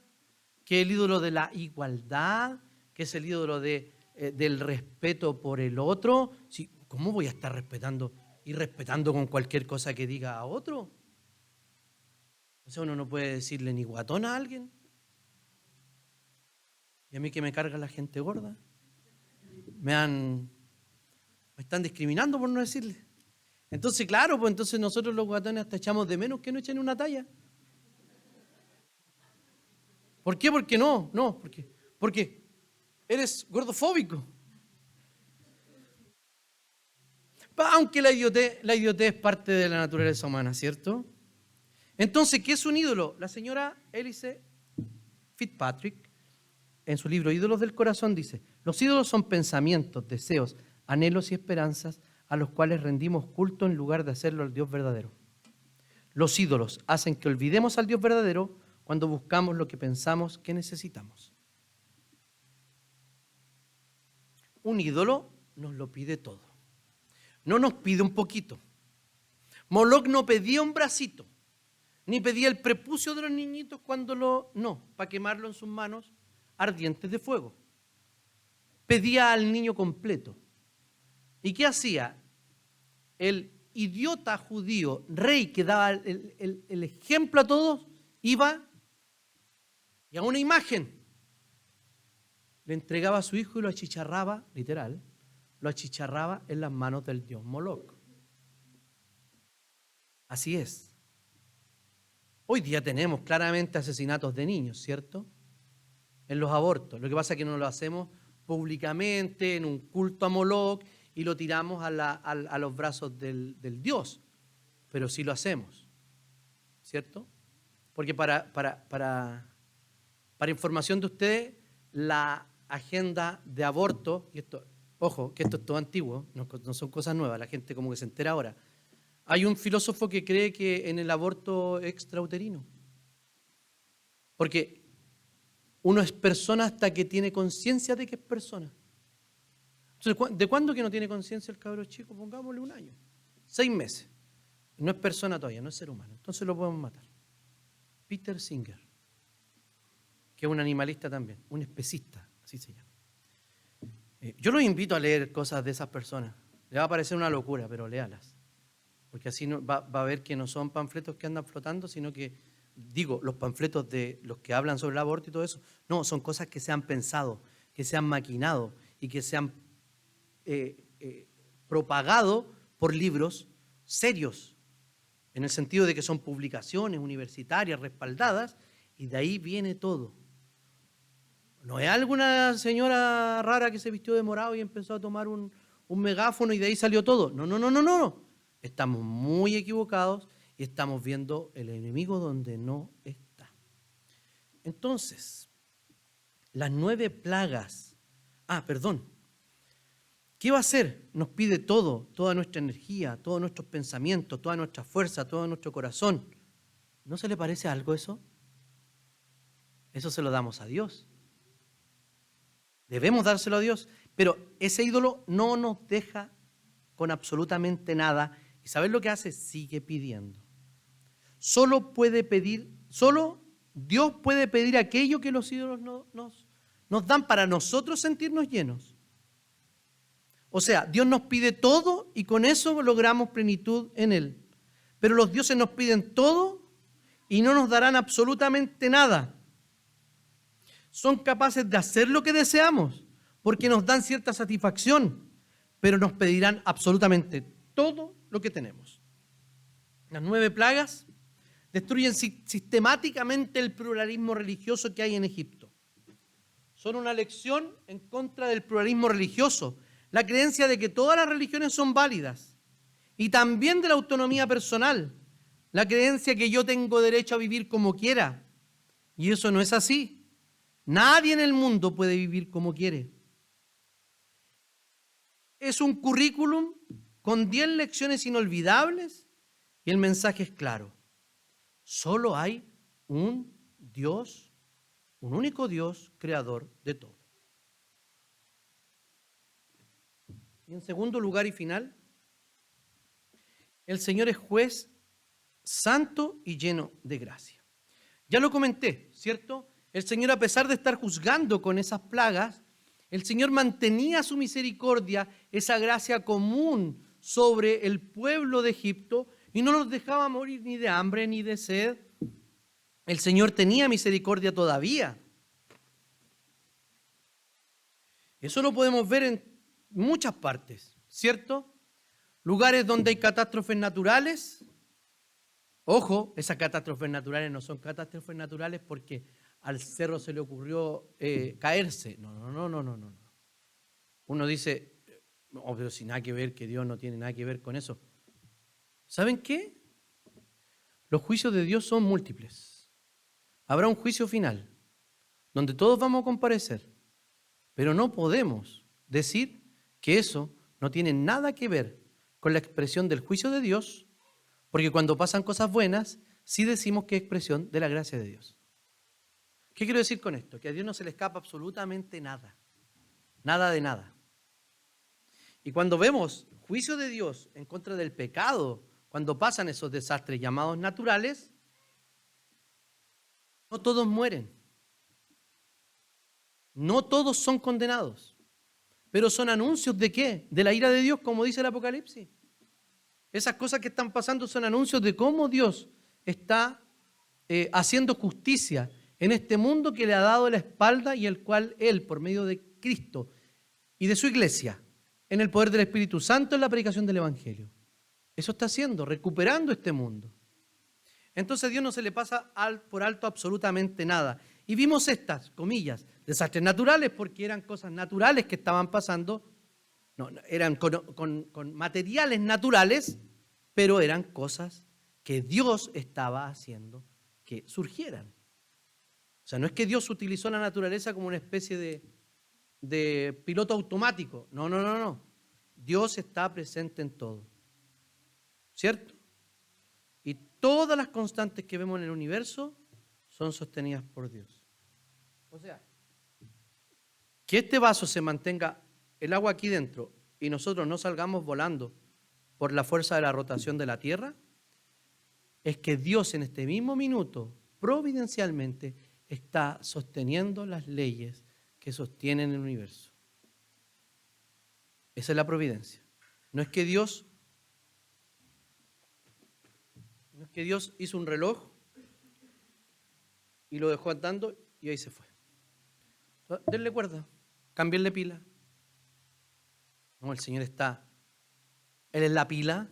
Speaker 1: que es el ídolo de la igualdad, que es el ídolo del respeto por el otro. Sí, ¿cómo voy a estar respetando con cualquier cosa que diga a otro? O sea, uno no puede decirle ni guatón a alguien. Y a mí que me carga la gente gorda. Me están discriminando por no decirle. Entonces, claro, pues entonces nosotros los guatones hasta echamos de menos que no echen una talla. ¿Por qué? Porque no, porque eres gordofóbico. Aunque la idiotez es parte de la naturaleza humana, ¿cierto? Entonces, ¿qué es un ídolo? La señora Alice Fitzpatrick, en su libro Ídolos del Corazón, dice, los ídolos son pensamientos, deseos, anhelos y esperanzas a los cuales rendimos culto en lugar de hacerlo al Dios verdadero. Los ídolos hacen que olvidemos al Dios verdadero cuando buscamos lo que pensamos que necesitamos. Un ídolo nos lo pide todo. No nos pide un poquito. Moloch no pedía un bracito, ni pedía el prepucio de los niñitos para quemarlo en sus manos ardientes de fuego. Pedía al niño completo. ¿Y qué hacía? El idiota judío, rey que daba el ejemplo a todos, iba y a una imagen le entregaba a su hijo y lo achicharraba, literal, lo achicharraba en las manos del dios Moloch. Así es. Hoy día tenemos claramente asesinatos de niños, ¿cierto? En los abortos. Lo que pasa es que no lo hacemos públicamente, en un culto a Moloch, y lo tiramos a los brazos del Dios. Pero sí lo hacemos, ¿cierto? Porque para información de ustedes, la agenda de aborto, y esto, ojo, que esto es todo antiguo, no son cosas nuevas, la gente como que se entera ahora. Hay un filósofo que cree que en el aborto extrauterino, porque uno es persona hasta que tiene conciencia de que es persona. Entonces, ¿de cuándo que no tiene conciencia el cabro chico? Pongámosle 1 año, 6 meses. No es persona todavía, no es ser humano. Entonces lo podemos matar. Peter Singer, que es un animalista también, un especista, así se llama. Yo los invito a leer cosas de esas personas. Le va a parecer una locura, pero léalas. Porque así va a ver que no son panfletos que andan flotando, sino que, los panfletos de los que hablan sobre el aborto y todo eso, no, son cosas que se han pensado, que se han maquinado y que se han propagado por libros serios, en el sentido de que son publicaciones universitarias respaldadas, y de ahí viene todo. No es alguna señora rara que se vistió de morado y empezó a tomar un megáfono y de ahí salió todo. No. Estamos muy equivocados y estamos viendo el enemigo donde no está. Entonces, las 9 plagas Perdón. ¿Qué va a hacer? Nos pide todo, toda nuestra energía, todos nuestros pensamientos, toda nuestra fuerza, todo nuestro corazón. ¿No se le parece algo eso? Eso se lo damos a Dios. Debemos dárselo a Dios, pero ese ídolo no nos deja con absolutamente nada. ¿Y sabes lo que hace? Sigue pidiendo. Solo Dios puede pedir aquello que los ídolos nos dan para nosotros sentirnos llenos. O sea, Dios nos pide todo y con eso logramos plenitud en Él. Pero los dioses nos piden todo y no nos darán absolutamente nada. Son capaces de hacer lo que deseamos porque nos dan cierta satisfacción, pero nos pedirán absolutamente todo lo que tenemos. Las 9 plagas destruyen sistemáticamente el pluralismo religioso que hay en Egipto. Son una lección en contra del pluralismo religioso, la creencia de que todas las religiones son válidas y también de la autonomía personal, la creencia que yo tengo derecho a vivir como quiera. Y eso no es así. Nadie en el mundo puede vivir como quiere. Es un currículum con 10 lecciones inolvidables y el mensaje es claro. Solo hay un Dios, un único Dios, creador de todo. Y en segundo lugar y final, el Señor es juez santo y lleno de gracia. Ya lo comenté, ¿cierto? El Señor, a pesar de estar juzgando con esas plagas, el Señor mantenía su misericordia, esa gracia común sobre el pueblo de Egipto y no los dejaba morir ni de hambre ni de sed. El Señor tenía misericordia todavía. Eso lo podemos ver en muchas partes, ¿cierto? Lugares donde hay catástrofes naturales. Ojo, esas catástrofes naturales no son catástrofes naturales porque al cerro se le ocurrió caerse. No. Uno dice, pero sin nada que ver, que Dios no tiene nada que ver con eso. ¿Saben qué? Los juicios de Dios son múltiples. Habrá un juicio final donde todos vamos a comparecer, pero no podemos decir que eso no tiene nada que ver con la expresión del juicio de Dios, porque cuando pasan cosas buenas, sí decimos que es expresión de la gracia de Dios. ¿Qué quiero decir con esto? Que a Dios no se le escapa absolutamente nada. Nada de nada. Y cuando vemos juicio de Dios en contra del pecado, cuando pasan esos desastres llamados naturales, no todos mueren. No todos son condenados. Pero son anuncios ¿de qué? De la ira de Dios, como dice el Apocalipsis. Esas cosas que están pasando son anuncios de cómo Dios está haciendo justicia en este mundo que le ha dado la espalda y el cual Él, por medio de Cristo y de su iglesia, en el poder del Espíritu Santo, en la predicación del Evangelio. Eso está haciendo, recuperando este mundo. Entonces a Dios no se le pasa por alto absolutamente nada. Y vimos estas, comillas, desastres naturales, porque eran cosas naturales que estaban pasando, eran con materiales naturales, pero eran cosas que Dios estaba haciendo que surgieran. O sea, no es que Dios utilizó la naturaleza como una especie de piloto automático. No. Dios está presente en todo. ¿Cierto? Y todas las constantes que vemos en el universo son sostenidas por Dios. O sea, que este vaso se mantenga el agua aquí dentro y nosotros no salgamos volando por la fuerza de la rotación de la Tierra, es que Dios en este mismo minuto, providencialmente, está sosteniendo las leyes que sostienen el universo. Esa es la providencia. No es que Dios hizo un reloj y lo dejó andando y ahí se fue. Denle cuerda, cámbienle pila. No, el Señor está, Él es la pila,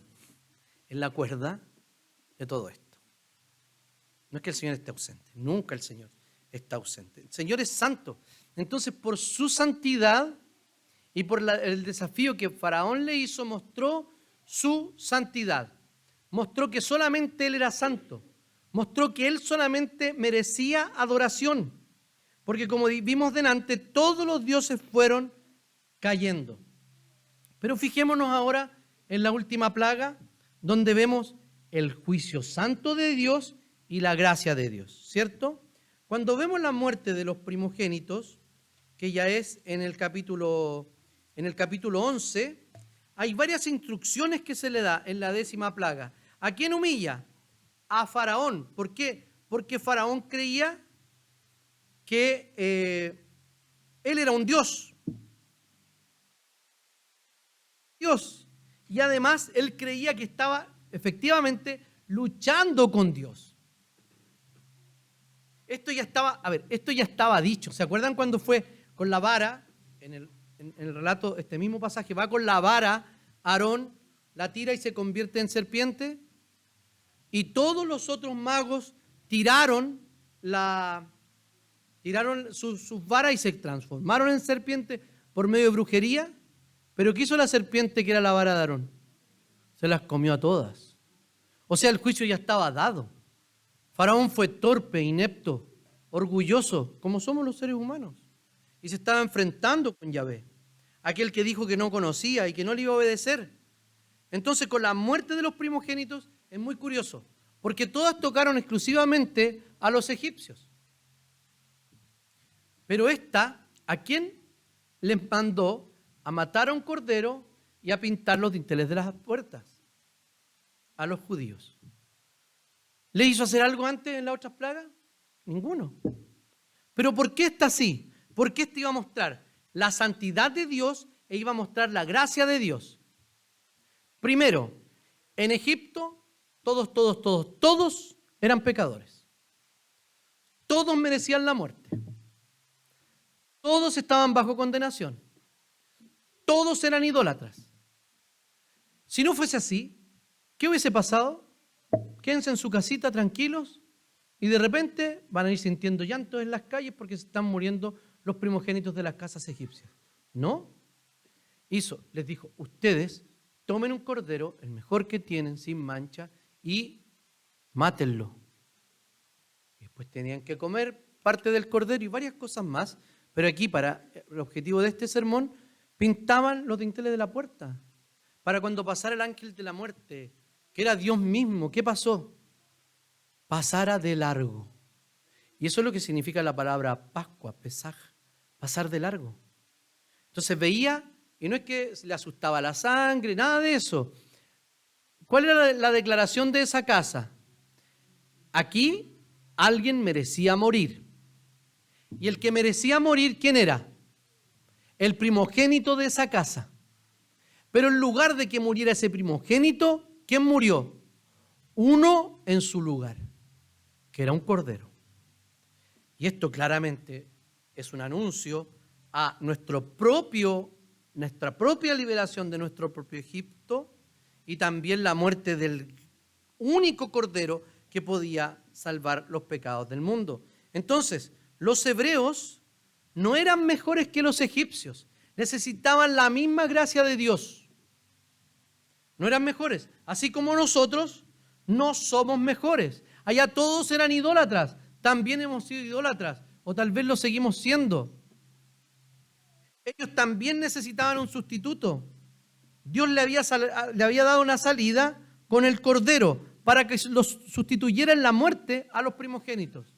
Speaker 1: es la cuerda de todo esto. No es que el Señor esté ausente, nunca el Señor está ausente. El Señor es santo. Entonces, por su santidad y por el desafío que Faraón le hizo, mostró su santidad. Mostró que solamente Él era santo. Mostró que Él solamente merecía adoración. Porque como vimos delante, todos los dioses fueron cayendo. Pero fijémonos ahora en la última plaga, donde vemos el juicio santo de Dios y la gracia de Dios, ¿cierto? Cuando vemos la muerte de los primogénitos, que ya es en el capítulo 11, hay varias instrucciones que se le da en la 10ª plaga. ¿A quién humilla? A Faraón. ¿Por qué? Porque Faraón creía que él era un dios. Y además él creía que estaba efectivamente luchando con Dios. Esto ya estaba dicho. ¿Se acuerdan cuando fue con la vara? En el relato, este mismo pasaje, va con la vara, Aarón la tira y se convierte en serpiente. Y todos los otros magos tiraron sus varas y se transformaron en serpiente por medio de brujería. Pero ¿qué hizo la serpiente que era la vara de Aarón? Se las comió a todas. O sea, el juicio ya estaba dado. Faraón fue torpe, inepto, orgulloso, como somos los seres humanos. Y se estaba enfrentando con Yahvé, aquel que dijo que no conocía y que no le iba a obedecer. Entonces, con la muerte de los primogénitos, es muy curioso, porque todas tocaron exclusivamente a los egipcios. Pero esta, ¿a quién les mandó a matar a un cordero y a pintar los dinteles de las puertas? A los judíos. ¿Le hizo hacer algo antes en las otras plagas? Ninguno. ¿Pero por qué está así? Porque este iba a mostrar la santidad de Dios e iba a mostrar la gracia de Dios. Primero, en Egipto, todos eran pecadores. Todos merecían la muerte. Todos estaban bajo condenación. Todos eran idólatras. Si no fuese así, ¿qué hubiese pasado? Quédense en su casita tranquilos y de repente van a ir sintiendo llantos en las calles porque se están muriendo los primogénitos de las casas egipcias. ¿No? Les dijo, ustedes tomen un cordero, el mejor que tienen, sin mancha, y mátenlo. Y después tenían que comer parte del cordero y varias cosas más, pero aquí para el objetivo de este sermón pintaban los dinteles de la puerta para cuando pasara el ángel de la muerte, que era Dios mismo. ¿Qué pasó? Pasara de largo. Y eso es lo que significa la palabra Pascua, Pesaj, pasar de largo. Entonces veía, y no es que le asustaba la sangre, nada de eso. ¿Cuál era la declaración de esa casa? Aquí alguien merecía morir. Y el que merecía morir, ¿quién era? El primogénito de esa casa. Pero en lugar de que muriera ese primogénito, ¿quién murió? Uno en su lugar, que era un cordero. Y esto claramente es un anuncio a nuestra propia liberación de nuestro propio Egipto y también la muerte del único cordero que podía salvar los pecados del mundo. Entonces, los hebreos no eran mejores que los egipcios, necesitaban la misma gracia de Dios. No eran mejores, así como nosotros no somos mejores. Allá todos eran idólatras, también hemos sido idólatras, o tal vez lo seguimos siendo. Ellos también necesitaban un sustituto. Dios le había dado una salida con el cordero para que los sustituyera en la muerte a los primogénitos.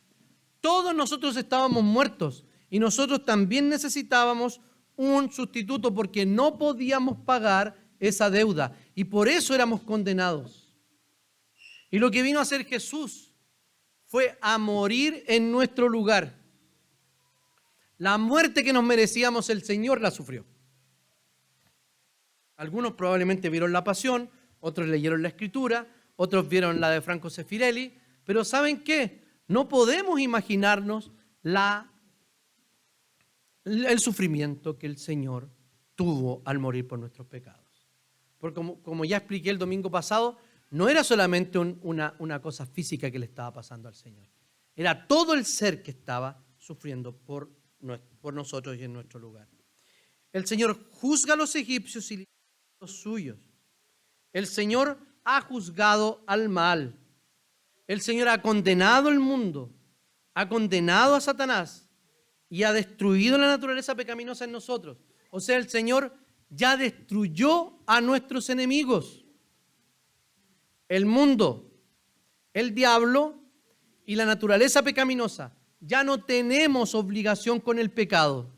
Speaker 1: Todos nosotros estábamos muertos y nosotros también necesitábamos un sustituto porque no podíamos pagar esa deuda y por eso éramos condenados. Y lo que vino a hacer Jesús fue a morir en nuestro lugar. La muerte que nos merecíamos, el Señor la sufrió. Algunos probablemente vieron La Pasión, otros leyeron la Escritura, otros vieron la de Franco Sefirelli, pero ¿saben qué? No podemos imaginarnos el sufrimiento que el Señor tuvo al morir por nuestros pecados. Porque como ya expliqué el domingo pasado, no era solamente una cosa física que le estaba pasando al Señor. Era todo el ser que estaba sufriendo por nosotros y en nuestro lugar. El Señor juzga a los egipcios y a los suyos. El Señor ha juzgado al mal. El Señor ha condenado el mundo, ha condenado a Satanás y ha destruido la naturaleza pecaminosa en nosotros. O sea, el Señor ya destruyó a nuestros enemigos. El mundo, el diablo y la naturaleza pecaminosa. Ya no tenemos obligación con el pecado.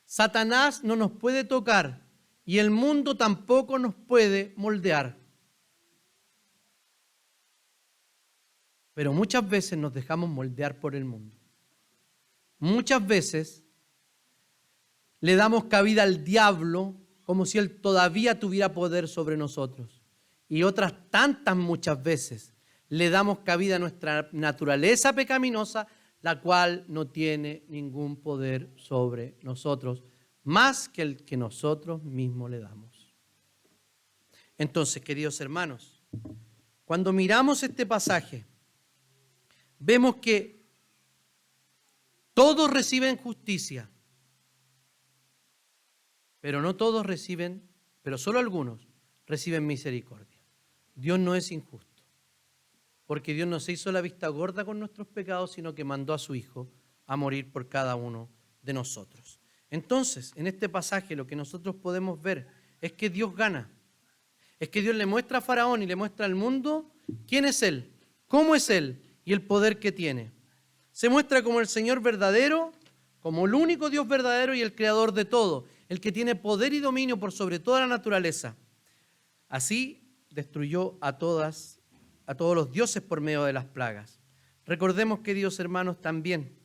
Speaker 1: Satanás no nos puede tocar y el mundo tampoco nos puede moldear. Pero muchas veces nos dejamos moldear por el mundo. Muchas veces le damos cabida al diablo como si él todavía tuviera poder sobre nosotros. Y otras tantas muchas veces le damos cabida a nuestra naturaleza pecaminosa, la cual no tiene ningún poder sobre nosotros, más que el que nosotros mismos le damos. Entonces, queridos hermanos, cuando miramos este pasaje, vemos que todos reciben justicia, pero no todos reciben, pero solo algunos reciben misericordia. Dios no es injusto, porque Dios no se hizo la vista gorda con nuestros pecados, sino que mandó a su Hijo a morir por cada uno de nosotros. Entonces, en este pasaje lo que nosotros podemos ver es que Dios gana. Es que Dios le muestra a Faraón y le muestra al mundo quién es Él, cómo es Él y el poder que tiene. Se muestra como el Señor verdadero, como el único Dios verdadero y el creador de todo, el que tiene poder y dominio por sobre toda la naturaleza. Así destruyó a todos los dioses por medio de las plagas. Recordemos, queridos hermanos, también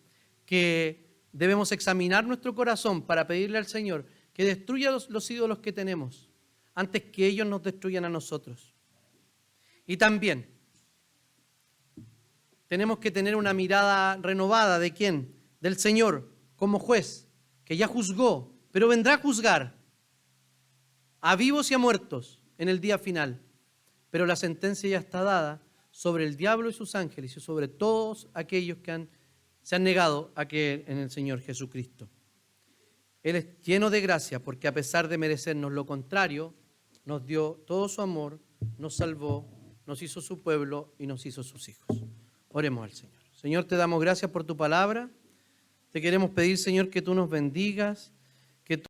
Speaker 1: que debemos examinar nuestro corazón para pedirle al Señor que destruya los ídolos que tenemos antes que ellos nos destruyan a nosotros. Y también tenemos que tener una mirada renovada ¿de quién? Del Señor como juez, que ya juzgó, pero vendrá a juzgar a vivos y a muertos en el día final. Pero la sentencia ya está dada sobre el diablo y sus ángeles y sobre todos aquellos que se han negado a creer en el Señor Jesucristo. Él es lleno de gracia porque a pesar de merecernos lo contrario, nos dio todo su amor, nos salvó, nos hizo su pueblo y nos hizo sus hijos. Oremos al Señor. Señor, te damos gracias por tu palabra. Te queremos pedir, Señor, que tú nos bendigas,